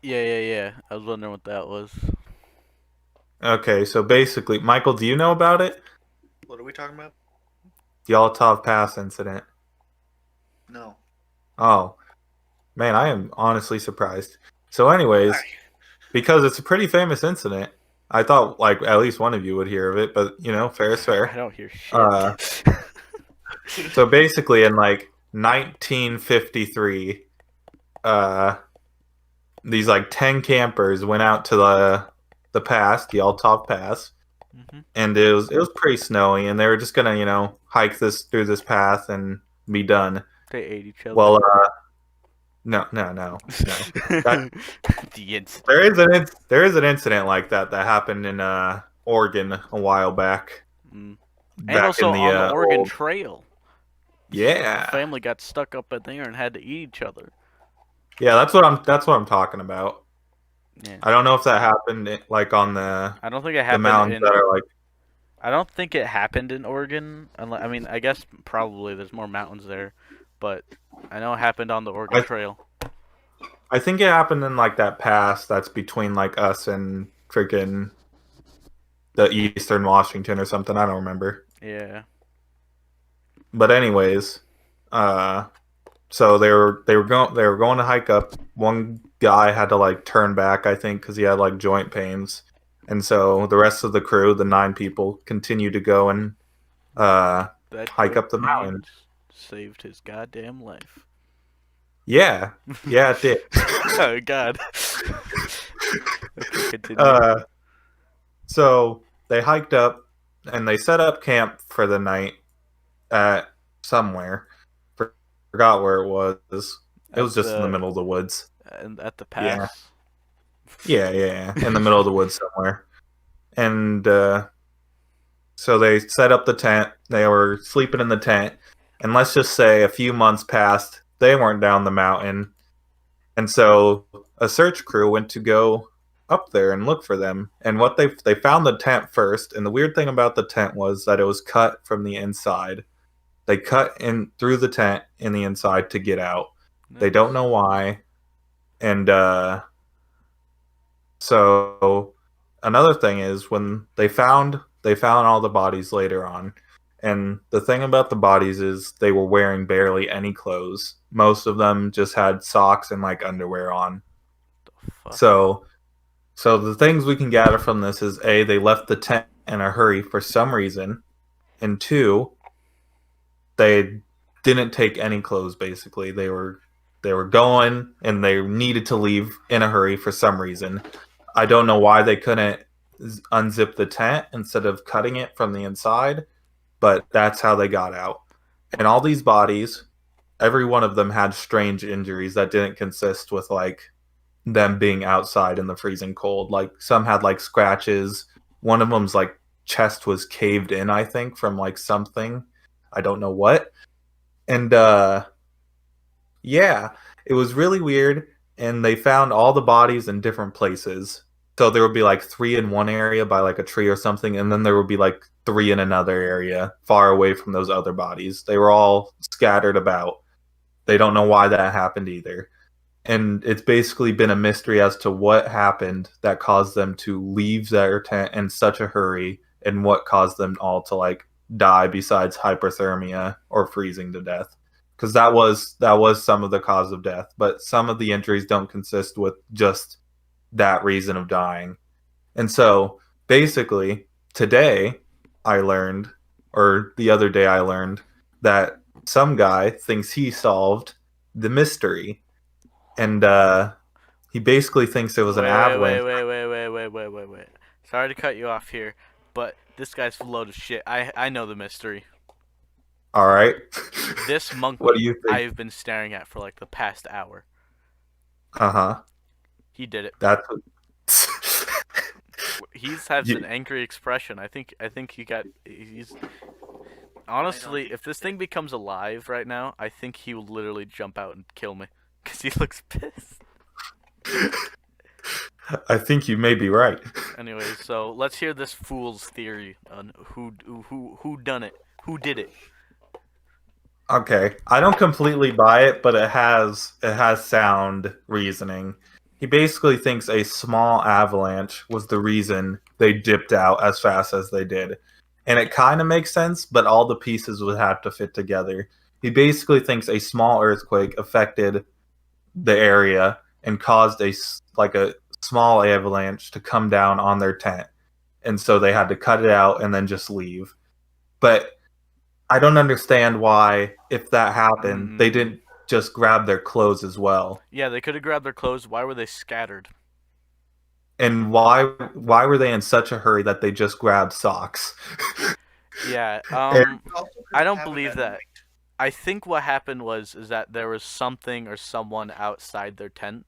Yeah. I was wondering what that was. Okay, so basically, Michael, do you know about it? What are we talking about? The Yalta Pass incident. No. Oh, man, I am honestly surprised. So, anyways, Alright. because it's a pretty famous incident, I thought like at least one of you would hear of it, but you know, fair is I fair. don't hear shit. So basically, in like 1953, these like 10 campers went out to the pass, the Altov Pass, and it was pretty snowy, and they were just gonna hike through this path and be done. They ate each other. Well, no. That, The incident. there is an incident like that happened in Oregon a while back. And Back also in the, on the Oregon old- Trail. Yeah, The family got stuck up in there and had to eat each other. yeah. That's what I'm talking about. Yeah. I don't know if that happened like on the I don't think it the happened mountains in. that are like. I don't think it happened in Oregon. I mean, I guess probably there's more mountains there, but I know it happened on the Oregon Trail. I think it happened in like that pass that's between like us and freaking the Eastern Washington or something. I don't remember. Yeah. But anyways, so they were going to hike up. One guy had to like turn back, I think, because he had like joint pains, And so the rest of the crew, the 9 people, continue to go and That hike quick up the mountain. change saved his goddamn life. Yeah, yeah, it did. Oh God. Okay, continue. uh, so they hiked up and they set up camp for the night at somewhere. Forgot where it was. It At was just in the the middle of the woods. at the Yeah, pass. yeah, in the middle of the woods somewhere. And so they set up the tent. They were sleeping in the tent. And let's just say a few months passed. They weren't down the mountain. And so a search crew went to go up there and look for them. And what they found the tent first. And the weird thing about the tent was that it was cut from the inside. They cut in through the tent in the inside to get out. They Nice. don't know why. And so another thing is when they found all the bodies later on. And the thing about the bodies is they were wearing barely any clothes. Most of them just had socks and like underwear on. Fuck. So the things we can gather from this is A, they left the tent in a hurry for some reason, and 2, they didn't take any clothes basically. They were going and they needed to leave in a hurry for some reason. I don't know why they couldn't unzip the tent instead of cutting it from the inside, but that's how they got out. And all these bodies, every one of them had strange injuries that didn't consist with like them being outside in the freezing cold. Like some had like scratches. One of them's like chest was caved in, I think, from like something. I don't know what. And yeah, it was really weird. And they found all the bodies in different places. So there would be like 3 in one area by like a tree or something, and then there would be like 3 in another area far away from those other bodies. They were all scattered about. They don't know why that happened either. And it's basically been a mystery as to what happened that caused them to leave their tent in such a hurry and what caused them all to like die besides hypothermia or freezing to death, because that was some of the cause of death, but some of the injuries don't consist with just that reason of dying. And so basically today I learned, or the other day I learned, that some guy thinks he solved the mystery, and he basically thinks it was an avalanche. Wait. Sorry to cut you off here, but this guy's a load of shit. I know the mystery. All right. This What do monkey you think? I've been staring at for like the past hour. Uh-huh. He did it. That's He's has you, an angry expression. I think he's honestly, if this thing becomes alive right now, I think he will literally jump out and kill me because he looks pissed. I think you may be right. Anyway, so let's hear this fool's theory on who done it, who did it. Okay, I don't completely buy it, but it has sound reasoning. He basically thinks a small avalanche was the reason they dipped out as fast as they did. And it kind of makes sense, but all the pieces would have to fit together. He basically thinks a small earthquake affected the area and caused like a small avalanche to come down on their tent. And so they had to cut it out and then just leave. But I don't understand why, if that happened, they didn't just grab their clothes as well. Yeah, they could have grabbed their clothes. Why were they scattered? And why were they in such a hurry that they just grabbed socks? Yeah, And I don't believe that. I think what happened is that there was something or someone outside their tent,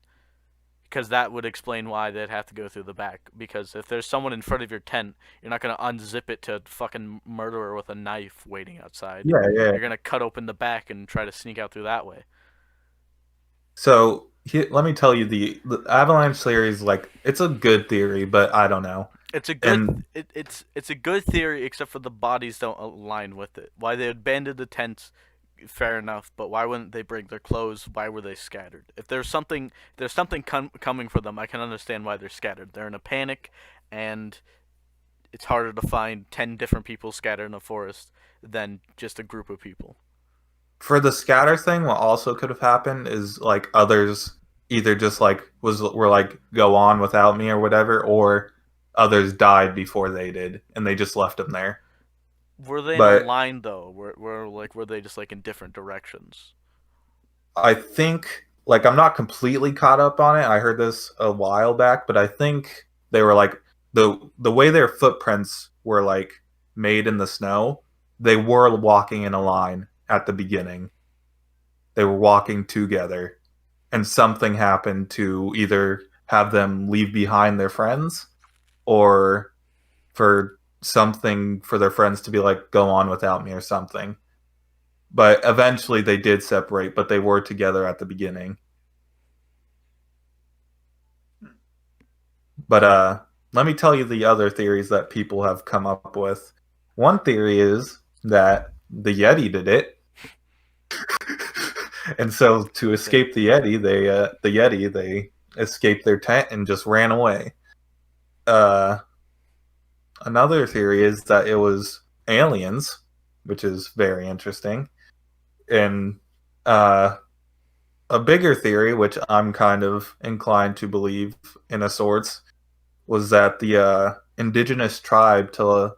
because that would explain why they'd have to go through the back. Because if there's someone in front of your tent, you're not gonna unzip it to fucking murderer with a knife waiting outside. yeah, yeah. You're gonna cut open the back and try to sneak out through that way. So let me tell you, the avalanche theory is like, it's a good theory, but I don't know. It's a good And it's a good theory, except for the bodies don't align with it. Why they abandoned the tents, fair enough, but why wouldn't they bring their clothes? Why were they scattered? If there's something coming for them, I can understand why they're scattered. They're in a panic, and it's harder to find 10 different people scattered in a forest than just a group of people. for the scatter thing, what also could have happened is like others either just like were like go on without me or whatever, or others died before they did, and they just left them there. Were they in a But line though? Were they just like in different directions? I think, like, I'm not completely caught up on it. I heard this a while back, but I think they were like the way their footprints were like made in the snow. They were walking in a line at the beginning. They were walking together, and something happened to either have them leave behind their friends, or for something for their friends to be like, go on without me or something. But eventually they did separate, but they were together at the beginning. But let me tell you the other theories that people have come up with. One theory is that the Yeti did it. And so to escape the Yeti, they escaped their tent and just ran away. Another theory is that it was aliens, which is very interesting. And a bigger theory, which I'm kind of inclined to believe in a sorts, was that the indigenous tribe to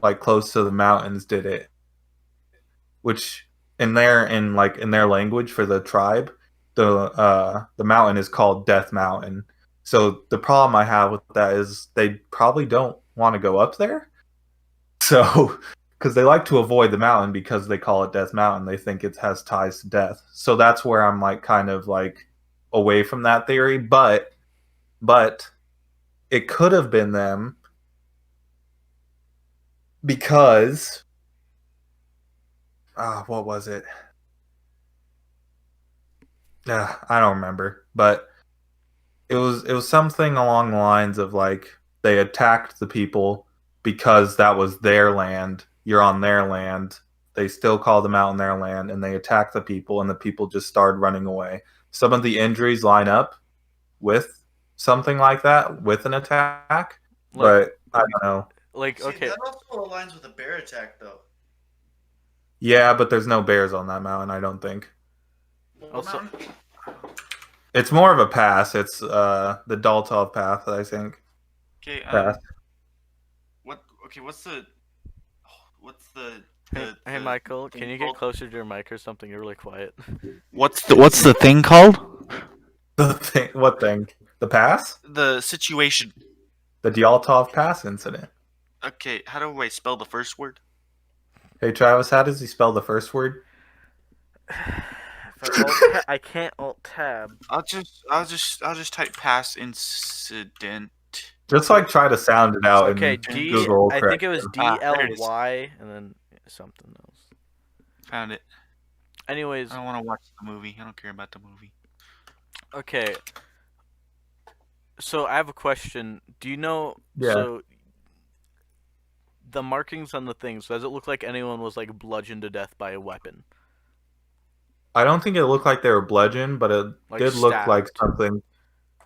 like close to the mountains did it, which in their language for the tribe, the mountain is called Death Mountain. So the problem I have with that is they probably don't want to go up there. So because they like to avoid the mountain because they call it Death Mountain, they think it has ties to death. So that's where I'm like kind of like away from that theory, but it could have been them because what was it? I don't remember, but it was something along the lines of like they attacked the people because that was their land. You're on their land. They still call the mountain their land, and they attacked the people, and the people just started running away. Some of the injuries line up with something like that, with an attack, Like, but I don't know. like See, okay, that also aligns with a bear attack, though. Yeah, but there's no bears on that mountain, I don't think. What Also- mountain? It's more of a pass. It's the Daltov path, I think. Okay. Pass. What? Okay. What's the hey Michael, can you get closer to your mic or something? You're really quiet. What's the thing called? The thing, what thing? The pass? The situation. The Dyaltov pass incident. Okay. How do I spell the first word? Hey Travis, how does he spell the first word? I can't alt tab. I'll just type past incident. Just like try to sound it out Okay, in D. Google. I think it was there it is. DLY and then something else. Found it. Anyways, I don't want to watch the movie. I don't care about the movie. okay. So I have a question. Do you know? Yeah. So the markings on the things. Does it look like anyone was like bludgeoned to death by a weapon? I don't think it looked like they were bludgeoned, but it Like did look like stabbed. something.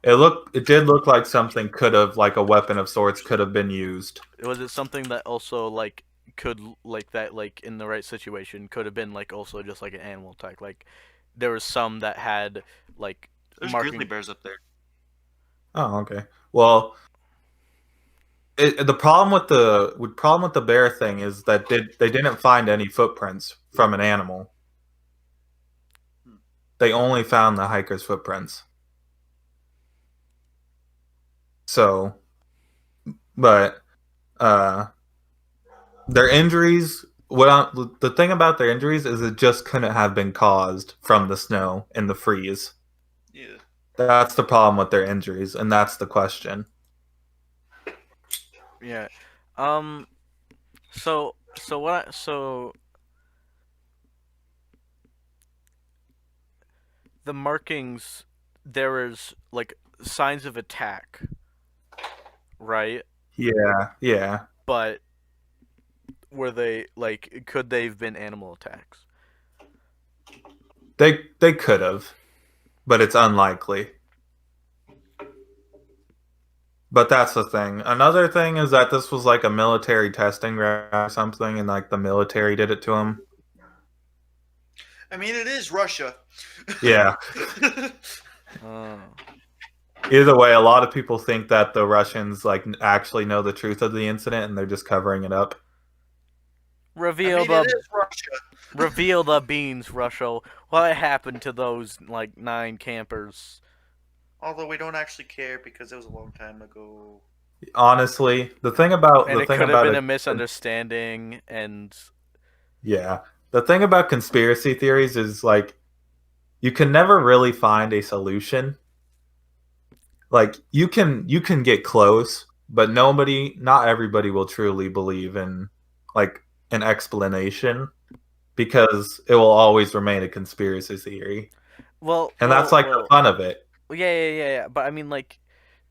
It did look like something could have, like a weapon of sorts, could have been used. Was it something that also like could like that like in the right situation could have been like also just like an animal attack? Like there was some that had like There's marking. grizzly bears up there. Oh, okay. Well, the problem with the bear thing is that they didn't find any footprints from an animal. They only found the hiker's footprints. So, but their injuries. The thing about their injuries is it just couldn't have been caused from the snow and the freeze. Yeah. That's the problem with their injuries, and that's the question. Yeah. So the markings there is like signs of attack, right? Yeah. But were they like could they've been animal attacks? They could have, but it's unlikely. But that's the thing. Another thing is that this was like a military testing ground or something, and like the military did it to him. I mean, it is Russia. Yeah. Oh. Either way, a lot of people think that the Russians like actually know the truth of the incident and they're just covering it up. Reveal it the is Russia. reveal the beans, Russia. What happened to those like 9 campers? Although we don't actually care because it was a long time ago. Honestly, And it could have been a misunderstanding, and yeah, the thing about conspiracy theories is like you can never really find a solution. Like you can get close, but not everybody will truly believe in like an explanation because it will always remain a conspiracy theory. And that's like the fun of it. yeah. But I mean, like,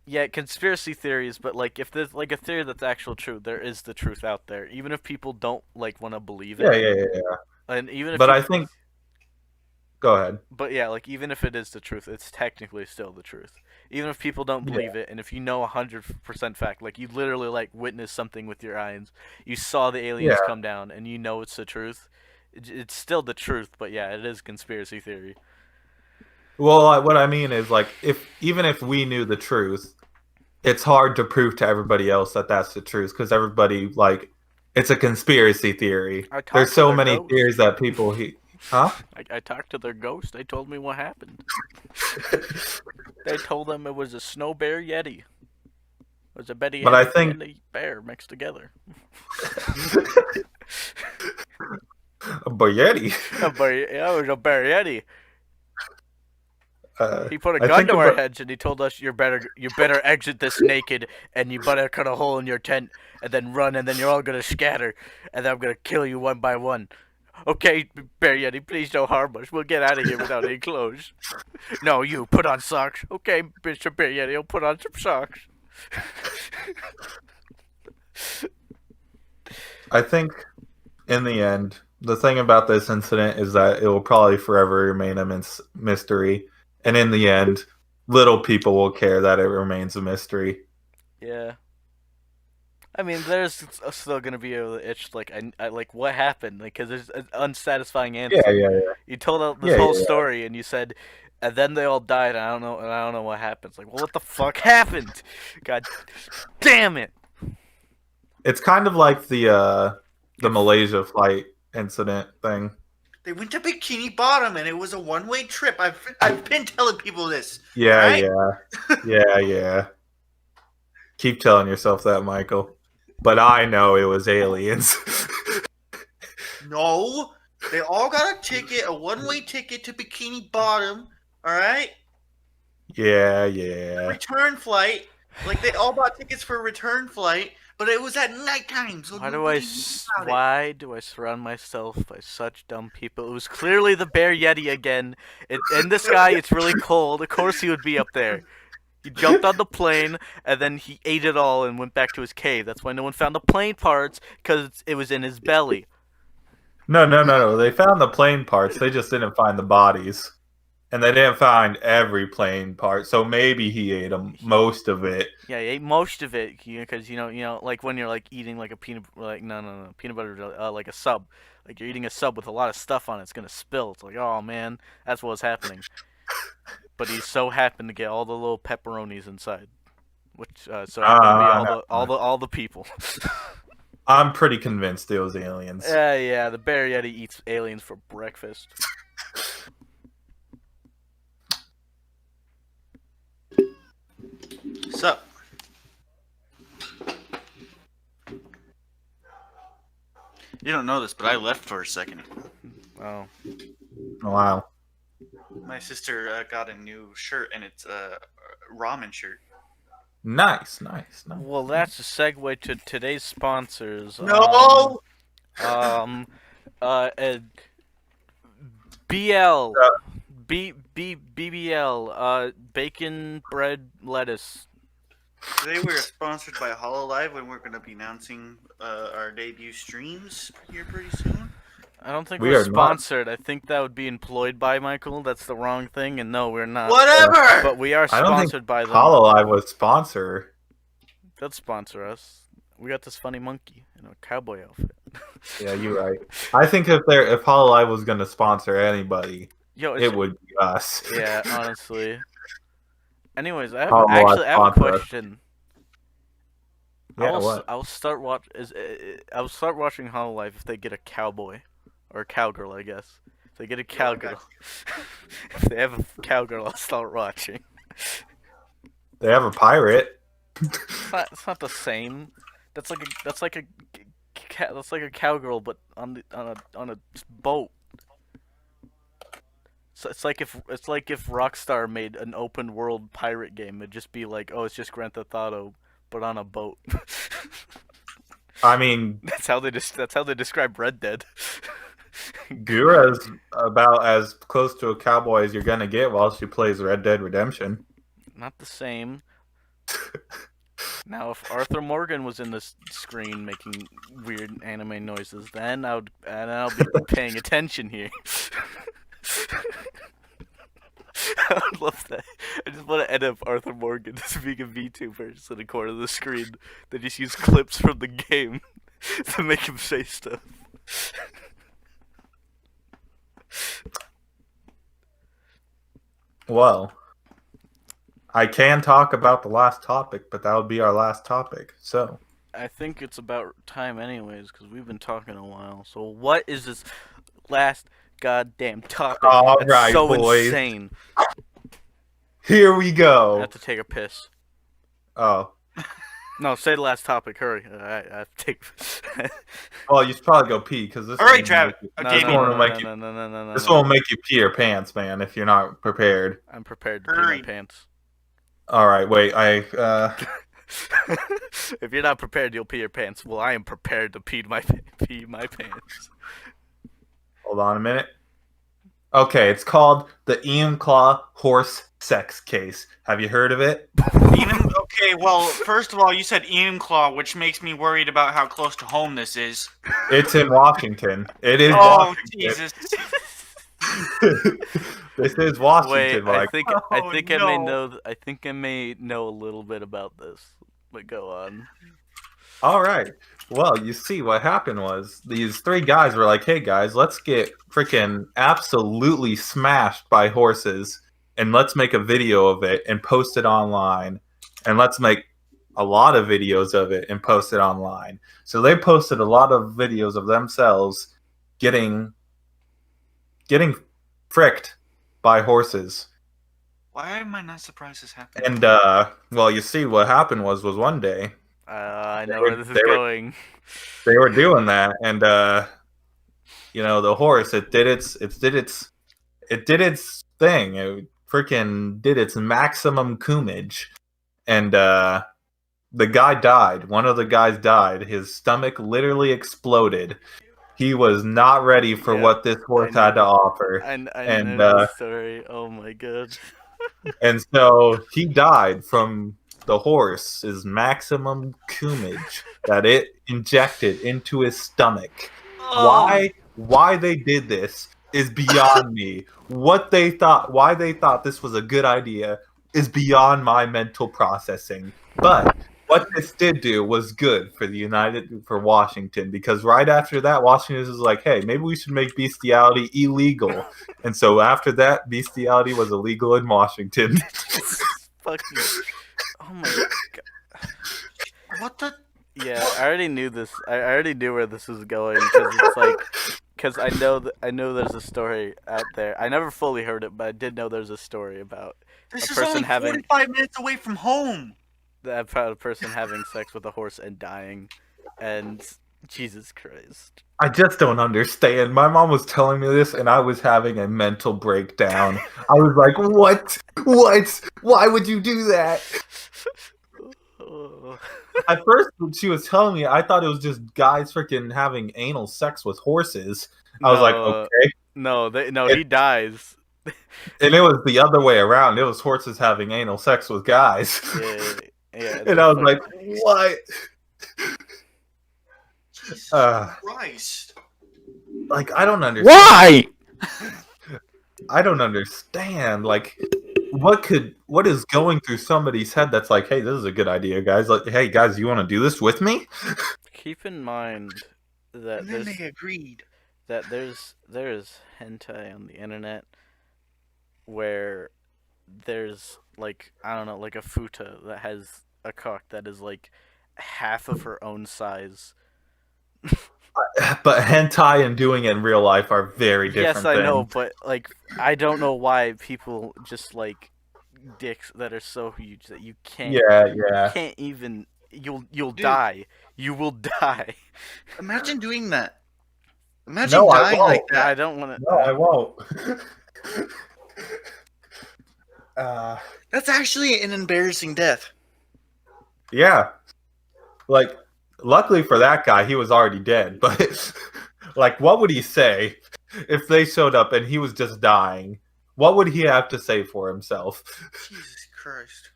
yeah, conspiracy theories. But like, if there's like a theory that's actual true, there is the truth out there, even if people don't like want to believe it. Yeah. And even if But you, I think go ahead. but yeah, like even if it is the truth, it's technically still the truth. Even if people don't believe it, and if you know 100% fact, like you literally like witnessed something with your eyes, you saw the aliens Yeah. come down, and you know it's the truth. It's still the truth, but yeah, it is conspiracy theory. Well, what I mean is like even if we knew the truth, it's hard to prove to everybody else that that's the truth because everybody like it's a conspiracy theory. I talked There's to so their many ghost. theories that people huh? I talked to their ghost. They told me what happened. They told them it was a snow bear yeti. It was a Betty But I Yeti think and a bear mixed together. a Boyetti. Yeah, it was a bear yeti. He put a I gun think to our about, heads and he told us you better exit this naked and you better cut a hole in your tent and then run and then you're all gonna scatter and then I'm gonna kill you one by one. Okay, Bear Yeti, please don't harm us. We'll get out of here without any clothes. No, you put on socks. Okay, Mr. Bear Yeti, I'll put on some socks. I think in the end, the thing about this incident is that it will probably forever remain a mystery. And in the end, little people will care that it remains a mystery. Yeah. I mean, there's still gonna be a itch like I like what happened like because there's an unsatisfying answer. Yeah. You told out this Yeah, whole yeah. story and you said, and then they all died. And I don't know what happens. Like, well, what the fuck happened? God damn it! It's kind of like the Malaysia flight incident thing. They went to Bikini Bottom and it was a one-way trip. I've been telling people this. Yeah, right? yeah. Keep telling yourself that, Michael. But I know it was aliens. No, they all got a ticket, a one-way ticket to Bikini Bottom. All right, Yeah. return flight. Like they all bought tickets for a return flight, but it was at nighttime. So Why do I surround myself by such dumb people? It was clearly the Bear Yeti again. In the sky, it's really cold. Of course, he would be up there. He jumped on the plane and then he ate it all and went back to his cave. That's why no one found the plane parts because it was in his belly. No. They found the plane parts. They just didn't find the bodies. And they didn't find every plane part. So maybe he ate most of it. Yeah, he ate most of it because you know, like when you're like eating like a peanut butter like a sub, like you're eating a sub with a lot of stuff on it, it's gonna spill. It's like, oh man, that's what was happening. But he so happened to get all the little pepperonis inside, which so it could be all the people. I'm pretty convinced it was aliens. Yeah, the Bear Yeti eats aliens for breakfast. Sup? You don't know this, but I left for a second. Oh. Wow. My sister got a new shirt, and it's a ramen shirt. Nice. Well, that's a segue to today's sponsors. No. BL. BBL. Bacon bread lettuce. Today we're sponsored by HoloLive, and we're going to be announcing our debut streams here pretty soon. I don't think We we're are sponsored. I think that would be employed by Michael. That's the wrong thing, and no, we're not. Whatever. But we are I don't think sponsored by them. HoloLive was sponsor. They'll sponsor us. We got this funny monkey in a cowboy outfit. Yeah, you're right. I think if HoloLive was going to sponsor anybody, Yo, it would be us. Yeah, honestly. Anyways, I have Oh, well, actually I have a sponsor us. question. Yeah, what? I'll start watching Hollow Life if they get a cowboy or a cowgirl, I guess. If they get a cowgirl. If they have a cowgirl, I'll start watching. They have a pirate. It's not the same. That's like a cowgirl, but on a boat. So it's like if Rockstar made an open world pirate game. It'd just be like, oh, it's just Grand Theft Auto, but on a boat. I mean, That's how they describe Red Dead. Gura's about as close to a cowboy as you're gonna get while she plays Red Dead Redemption. Not the same. Now, if Arthur Morgan was in this screen making weird anime noises, then I'll be paying attention here. I would love that. I just want to end up Arthur Morgan just being a VTuber just in the corner of the screen. They just use clips from the game to make him say stuff. Well, I can talk about the last topic, but that would be our last topic. So, I think it's about time anyways, because we've been talking a while. So what is this last goddamn topic? all That's right, so boys, insane. here we I go. have to take a piss. Oh, No, say the last topic. Hurry. I have to take. well, you should probably go pee because this. All right, one Travis. will make No, you- this Okay, one will make you. no. This one will make you pee your pants, man. If you're not prepared. I'm prepared to pee Hurry. my pants. All right, wait. If you're not prepared, you'll pee your pants. Well, I am prepared to pee my pants. Hold on a minute. Okay, it's called the Ian Claw Horse Sex Case. Have you heard of it? Okay, well, first of all, you said Enumclaw, which makes me worried about how close to home this is. It's in Washington. It is Oh, Washington. Jesus. This is Washington. Wait, like, I think I may no. know. I think I may know a little bit about this. But go on. all right. Well, you see, what happened was these three guys were like, "Hey guys, let's get freaking absolutely smashed by horses, and let's make a video of it and post it online, and let's make a lot of videos of it and post it online." So they posted a lot of videos of themselves getting fricked by horses. Why am I not surprised this happened? And well, you see, what happened was one day I know They where were- this is they were- going. they were doing that, and the horse it did its thing. It freaking did its maximum coomage, and the guy died. One of the guys died. His stomach literally exploded. He was not ready for Yeah, what this horse I had to know. offer. I And, know the story. Oh my god. And so he died from the horse's maximum coomage that it injected into his stomach. Why they did this is beyond me. Why they thought this was a good idea is beyond my mental processing. But what this did do was good for Washington, because right after that, Washington was like, "Hey, maybe we should make bestiality illegal." And so after that, bestiality was illegal in Washington. Fucking. Oh my god. What the? Yeah, I already knew this. I already knew where this was going because it's like, because I know there's a story out there. I never fully heard it, but I did know there's a story about This A is person only having- 45 minutes away from home. about a person having sex with a horse and dying, and Jesus Christ. I just don't understand. My mom was telling me this, and I was having a mental breakdown. I was like, "What? What? Why would you do that?" Oh. At first, when she was telling me, I thought it was just guys freaking having anal sex with horses. I was like, No, okay. No, he dies. And it was the other way around. It was horses having anal sex with guys. Yeah. And I was like, what? Jesus Uh, Christ. Like, I don't understand. Why? I don't understand. Like, what is going through somebody's head that's like, hey, this is a good idea, guys. Like, hey, guys, you want to do this with me? Keep in mind that And then they agreed. there is hentai on the internet where there's like I don't know, like a futa that has a cock that is like half of her own size. But hentai and doing it in real life are very Yes, different I know, things. but like I don't know why people just like dicks that are so huge that you Yeah, yeah. can't even you'll Dude. die. You will die. Imagine doing that. Imagine No, I dying like won't. I that. don't want No, I to. won't. uh, That's actually an embarrassing death. yeah. Like, luckily for that guy, he was already dead. But, like, what would he say if they showed up and he was just dying? What would he have to say for himself? Jesus Christ.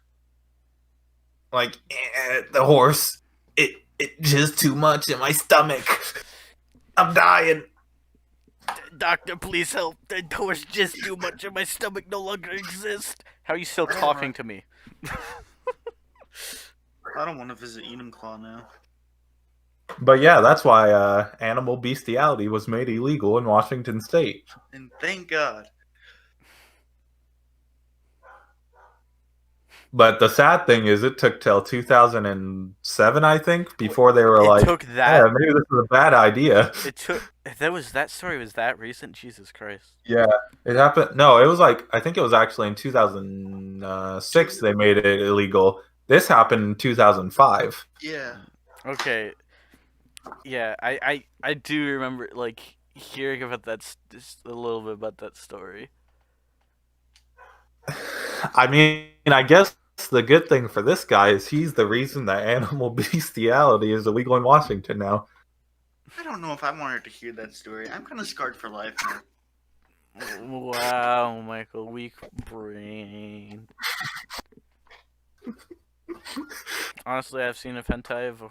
Like, the horse, it just too much in my stomach. I'm dying. Doctor, please help. The horse just too much and my stomach no longer exists. How are you still talking to me? I don't want to visit Enumclaw now. But yeah, that's why animal bestiality was made illegal in Washington State. And thank God. But the sad thing is, it took till 2007, I think, before they were It like, took "Yeah, that. maybe this is a bad idea." It took. That story was that recent. Jesus Christ. Yeah, it happened. No, it was like I think it was actually in 2006 they made it illegal. This happened in 2005. Yeah. Okay. Yeah, I do remember like hearing about that just a little bit about that story. I mean, I guess the good thing for this guy is he's the reason that animal bestiality is illegal in Washington now. I don't know if I wanted to hear that story. I'm kind of scarred for life now. Wow, Michael, weak brain. Honestly, I've seen a hentai of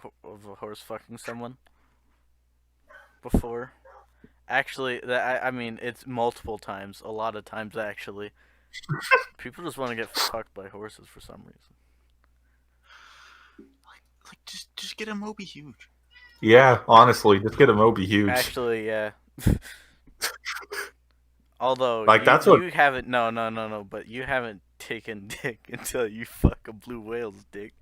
a horse fucking someone before. Actually, I mean, it's multiple times. A lot of times, actually. People just want to get fucked by horses for some reason. Like, just get a Moby huge. Yeah, honestly, just get a Moby huge. Actually, yeah. Although Like, that's what- you haven't but you haven't taken dick until you fuck a blue whale's dick.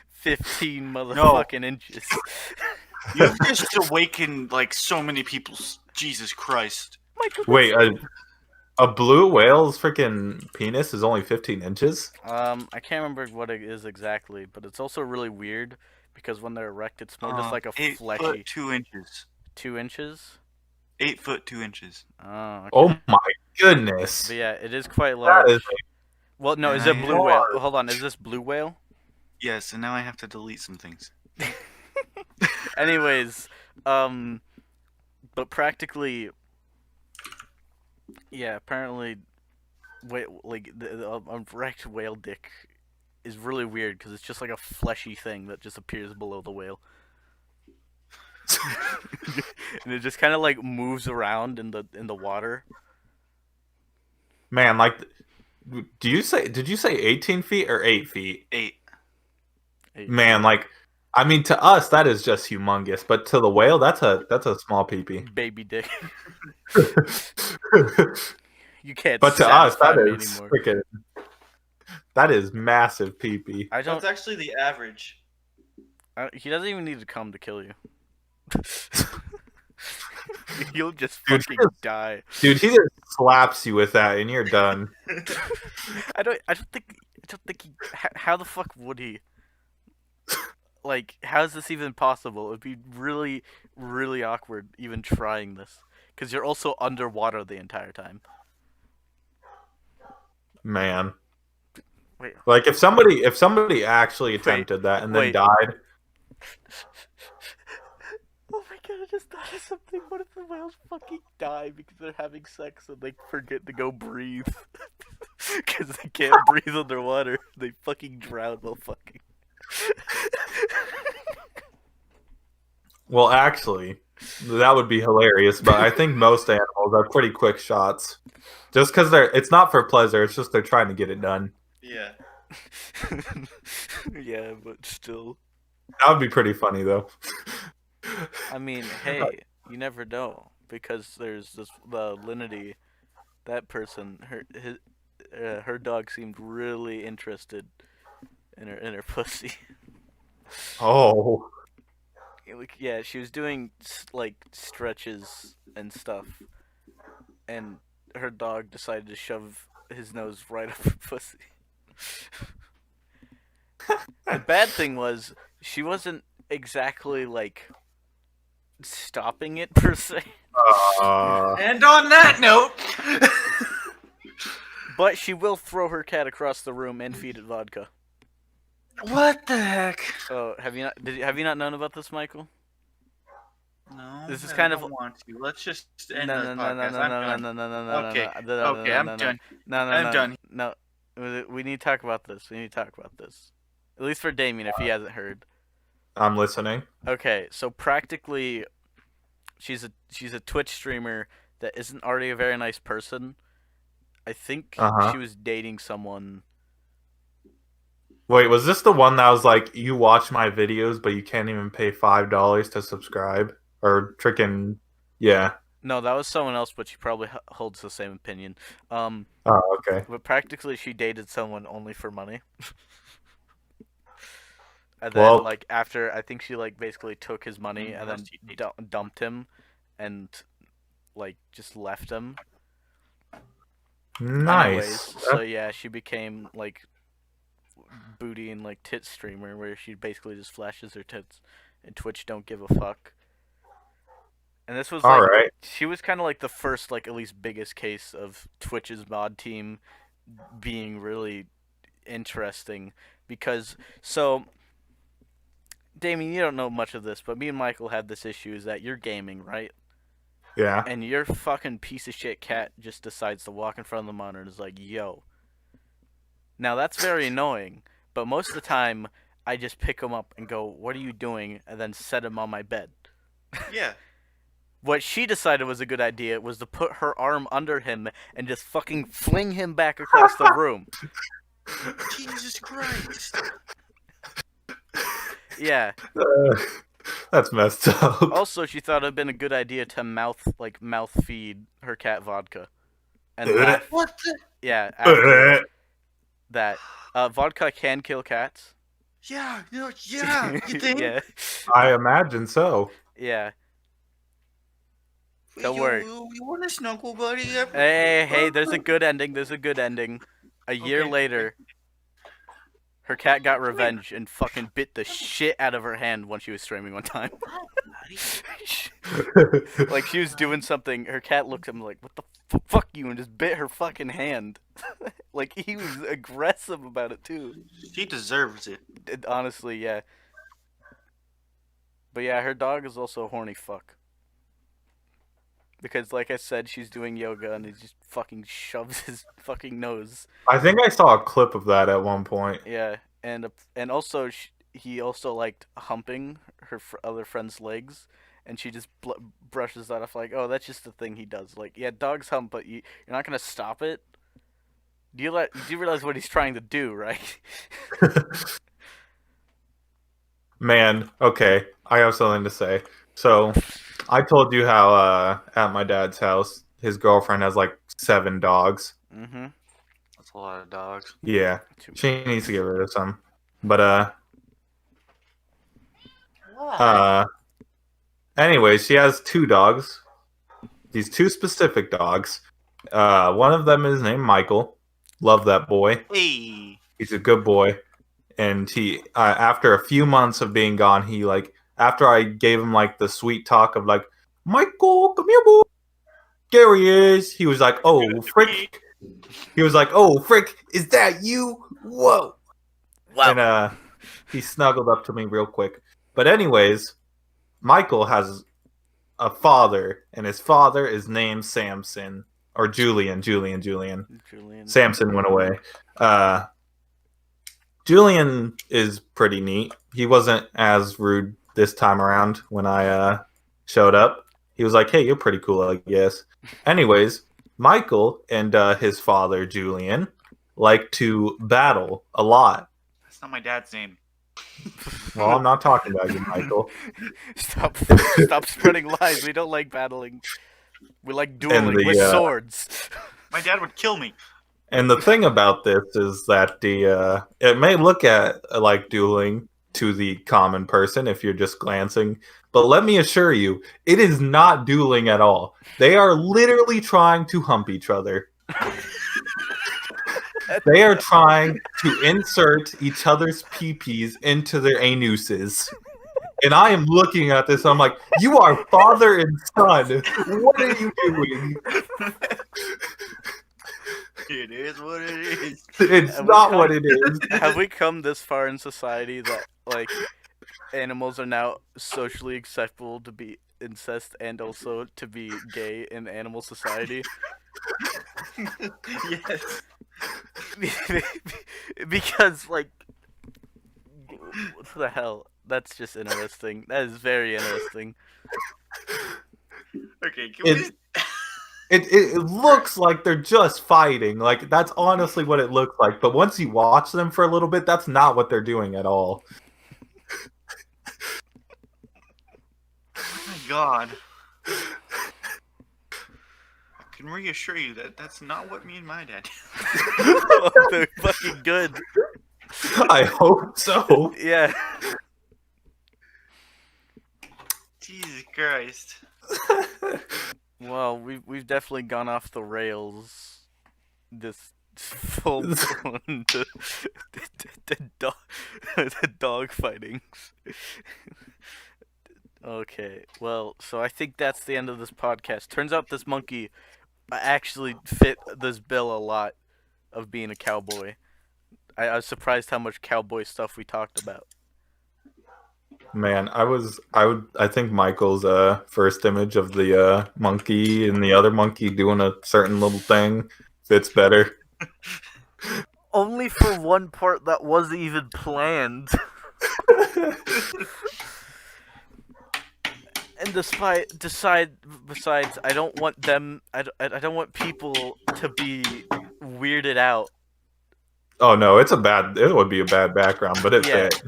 15 motherfucking inches. You've just awakened like so many people's. Jesus Christ. Michael, Wait, a blue whale's freaking penis is only 15 inches? I can't remember what it is exactly, but it's also really weird because when they're erect, it's more just like a 8 fleshy foot 2 inches. 2 inches. 8 foot 2 inches. Oh, okay. Oh my goodness. But yeah, it is quite That large. is Well, no, is Yeah, it blue yeah. whale? Hold on, is this blue whale? Yes, and now I have to delete some things. Anyways, but practically, yeah, apparently, like the erect whale dick is really weird because it's just like a fleshy thing that just appears below the whale, and it just kind of like moves around in the water. Man, like, did you say 18 feet or 8 feet? 8. Man, like, I mean, to us that is just humongous, but to the whale, that's a small peepee. Baby dick. You can't. But to us, satisfy that me is anymore. freaking. That is massive peepee. I don't. That's actually the average. He doesn't even need to come to kill you. You'll just Dude, fucking die. Dude, he just slaps you with that, and you're done. I don't think he. How the fuck would he? Like, how is this even possible? It'd be really, really awkward even trying this, because you're also underwater the entire time. Man, Wait. like if somebody actually attempted that and then wait. died, Oh my god! I just thought of something. What if the whales fucking die because they're having sex and they forget to go breathe? Because they can't breathe underwater. They fucking drown while fucking. well, actually, that would be hilarious. But I think most animals are pretty quick shots, just because it's not for pleasure. It's just they're trying to get it done. Yeah. Yeah, but still. That would be pretty funny, though. I mean, hey, you never know because there's the Linity, that person, her dog seemed really interested in her pussy. Oh. Yeah, she was doing like stretches and stuff, and her dog decided to shove his nose right up her pussy. The bad thing was she wasn't exactly like stopping it per se, And on that note, but she will throw her cat across the room and feed it vodka. what the heck? Oh, have you not known about this, Michael? No, This is I kind of don't want to. Let's just end no the no no no podcast. no I'm no no done. no no no Okay, no okay, I'm done. I'm done. no. We need to talk about this. We need to talk about this. At least for Damien, if he hasn't heard. I'm listening. Okay, so practically, she's a Twitch streamer that isn't already a very nice person. I think Uh-huh. she was dating someone. Wait, was this the one that was like, you watch my videos, but you can't even pay $5 to subscribe? Or freaking, yeah. No, that was someone else, but she probably holds the same opinion. Oh, okay. But practically, she dated someone only for money. And then, Well, like, after, I think she, like, basically took his money and then dumped him and, like, just left him. Anyways, nice. so yeah, she became, like, booty and, like, tit streamer where she basically just flashes her tits and Twitch don't give a fuck. And this was, All like, right. she was kind of, like, the first, like, at least biggest case of Twitch's mod team being really interesting because, so... Damien, you don't know much of this, but me and Michael had this issue is that you're gaming, right? Yeah. And your fucking piece of shit cat just decides to walk in front of the monitor and is like, yo. Now that's very annoying, but most of the time I just pick him up and go, what are you doing? And then set him on my bed. Yeah. What she decided was a good idea was to put her arm under him and just fucking fling him back across the room. Jesus Christ. Yeah. That's messed up. Also, she thought it'd been a good idea to mouth feed her cat vodka, and laugh. What the? Yeah, after that, vodka can kill cats. Yeah, yeah. You think? Yeah, I imagine so. yeah. Don't worry. You want to snuggle, buddy? Hey, there's a good ending. There's a good ending. A year Okay. later, her cat got revenge and fucking bit the shit out of her hand when she was streaming one time. Like, she was doing something, her cat looked at him like, what the fuck you, and just bit her fucking hand. Like, he was aggressive about it, too. She deserves it. Honestly, yeah. But yeah, her dog is also a horny fuck. Because, like I said, she's doing yoga and he just fucking shoves his fucking nose. I think I saw a clip of that at one point. Yeah, and also he also liked humping her other friend's legs, and she just brushes that off like, oh, that's just the thing he does. Like, yeah, dogs hump, but you're not gonna stop it. Do you realize what he's trying to do, right? Man, okay. I have something to say. So, I told you how at my dad's house, his girlfriend has like 7 dogs. Mm-hmm. That's a lot of dogs. Yeah. She needs to get rid of some. But anyways, she has 2 dogs. These 2 specific dogs. One of them is named Michael. Love that boy. Hey. He's a good boy. And he after a few months of being gone, he like after I gave him like the sweet talk of like, Michael, come here, boy. There he is. He was like, oh frick. He was like, oh frick, is that you? Whoa. Wow. And he snuggled up to me real quick. But anyways, Michael has a father, and his father is named Samson. Or Julian. Samson went away. Julian is pretty neat. He wasn't as rude this time around when I showed up. He was like, hey, you're pretty cool, I guess. Anyways, Michael and his father, Julian, like to battle a lot. That's not my dad's name. Well, I'm not talking about you, Michael. Stop spreading lies. We don't like battling. We like dueling the, with swords. My dad would kill me. And the thing about this is that it may look at like dueling to the common person if you're just glancing, but let me assure you, it is not dueling at all. They are literally trying to hump each other. They are trying to insert each other's peepees into their anuses. And I am looking at this, I'm like, you are father and son. What are you doing? It is what it is. It's not what it is. Have we come this far in society that like animals are now socially acceptable to be incest and also to be gay in animal society? Yes. Because like, what the hell? That's just interesting. That is very interesting. Okay, can It's- It looks like they're just fighting. Like, that's honestly what it looks like. But once you watch them for a little bit, that's not what they're doing at all. Oh my god. I can reassure you that that's not what me and my dad do. Oh, they're fucking good. I hope so. Yeah. Jesus Christ. Well, we've definitely gone off the rails. This full blown the dog fightings. Okay, well, so I think that's the end of this podcast. Turns out this monkey actually fit this bill a lot of being a cowboy. I was surprised how much cowboy stuff we talked about. Man, I think Michael's first image of the monkey and the other monkey doing a certain little thing fits better. Only for one part that wasn't even planned. And besides, I don't want them. I don't want people to be weirded out. Oh no, it would be a bad background, but it Yeah. fit.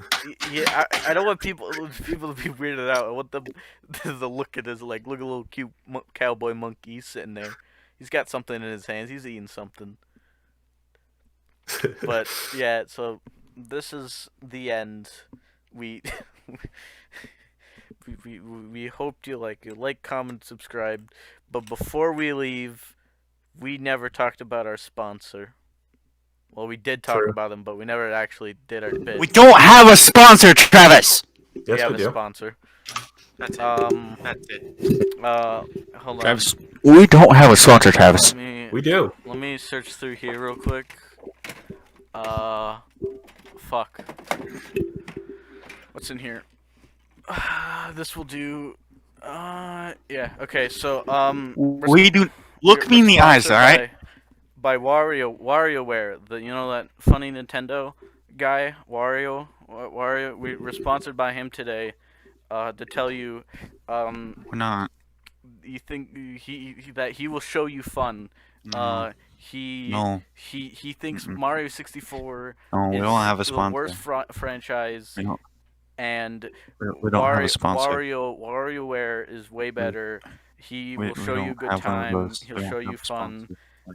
Yeah, I don't want people to be weirded out. I want them to look at this like, look at a little cute cowboy monkey sitting there. He's got something in his hands. He's eating something. But yeah, so this is the end. We we hoped you like, comment, subscribe. But before we leave, we never talked about our sponsor. Well, we did talk True. about them, but we never actually did our bit. We don't have a sponsor, Travis. We Yes, have we a do. sponsor. That's it. That's it. Hold on. Travis, we don't have a sponsor, Travis. We do. Let me search through here real quick. Fuck. What's in here? This will do. Yeah. Okay. So We do. Look me in the eyes, all right? By WarioWare, that funny Nintendo guy, Wario. We're sponsored by him today. To tell you, We're not. you think that he will show you fun. No. He No. he thinks Mm-mm. Mario 64 No, we is don't have a the sponsor. worst franchise, We don't. and We don't have a sponsor. WarioWare is way better. He will show you a good time. He'll show you fun,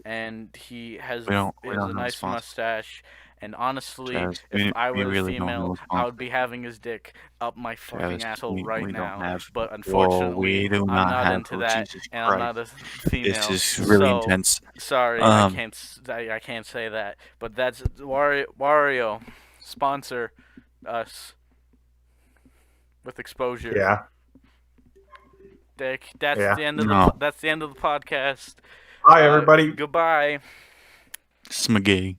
and he has We don't a have a nice sponsor. mustache. And honestly, Travis, if I we were really a don't have female, a sponsor. I would be having his dick up my fucking Travis, asshole we right don't now. have- But Whoa, unfortunately, we do I'm not not have- into oh, that, Jesus and I'm not a female. This is really so, intense. Sorry, Um, I can't say that. But that's Wario sponsor us with exposure. Yeah. Dick. That's Yeah. the end of No. that's the end of the podcast. Bye, everybody. Goodbye. Smagay.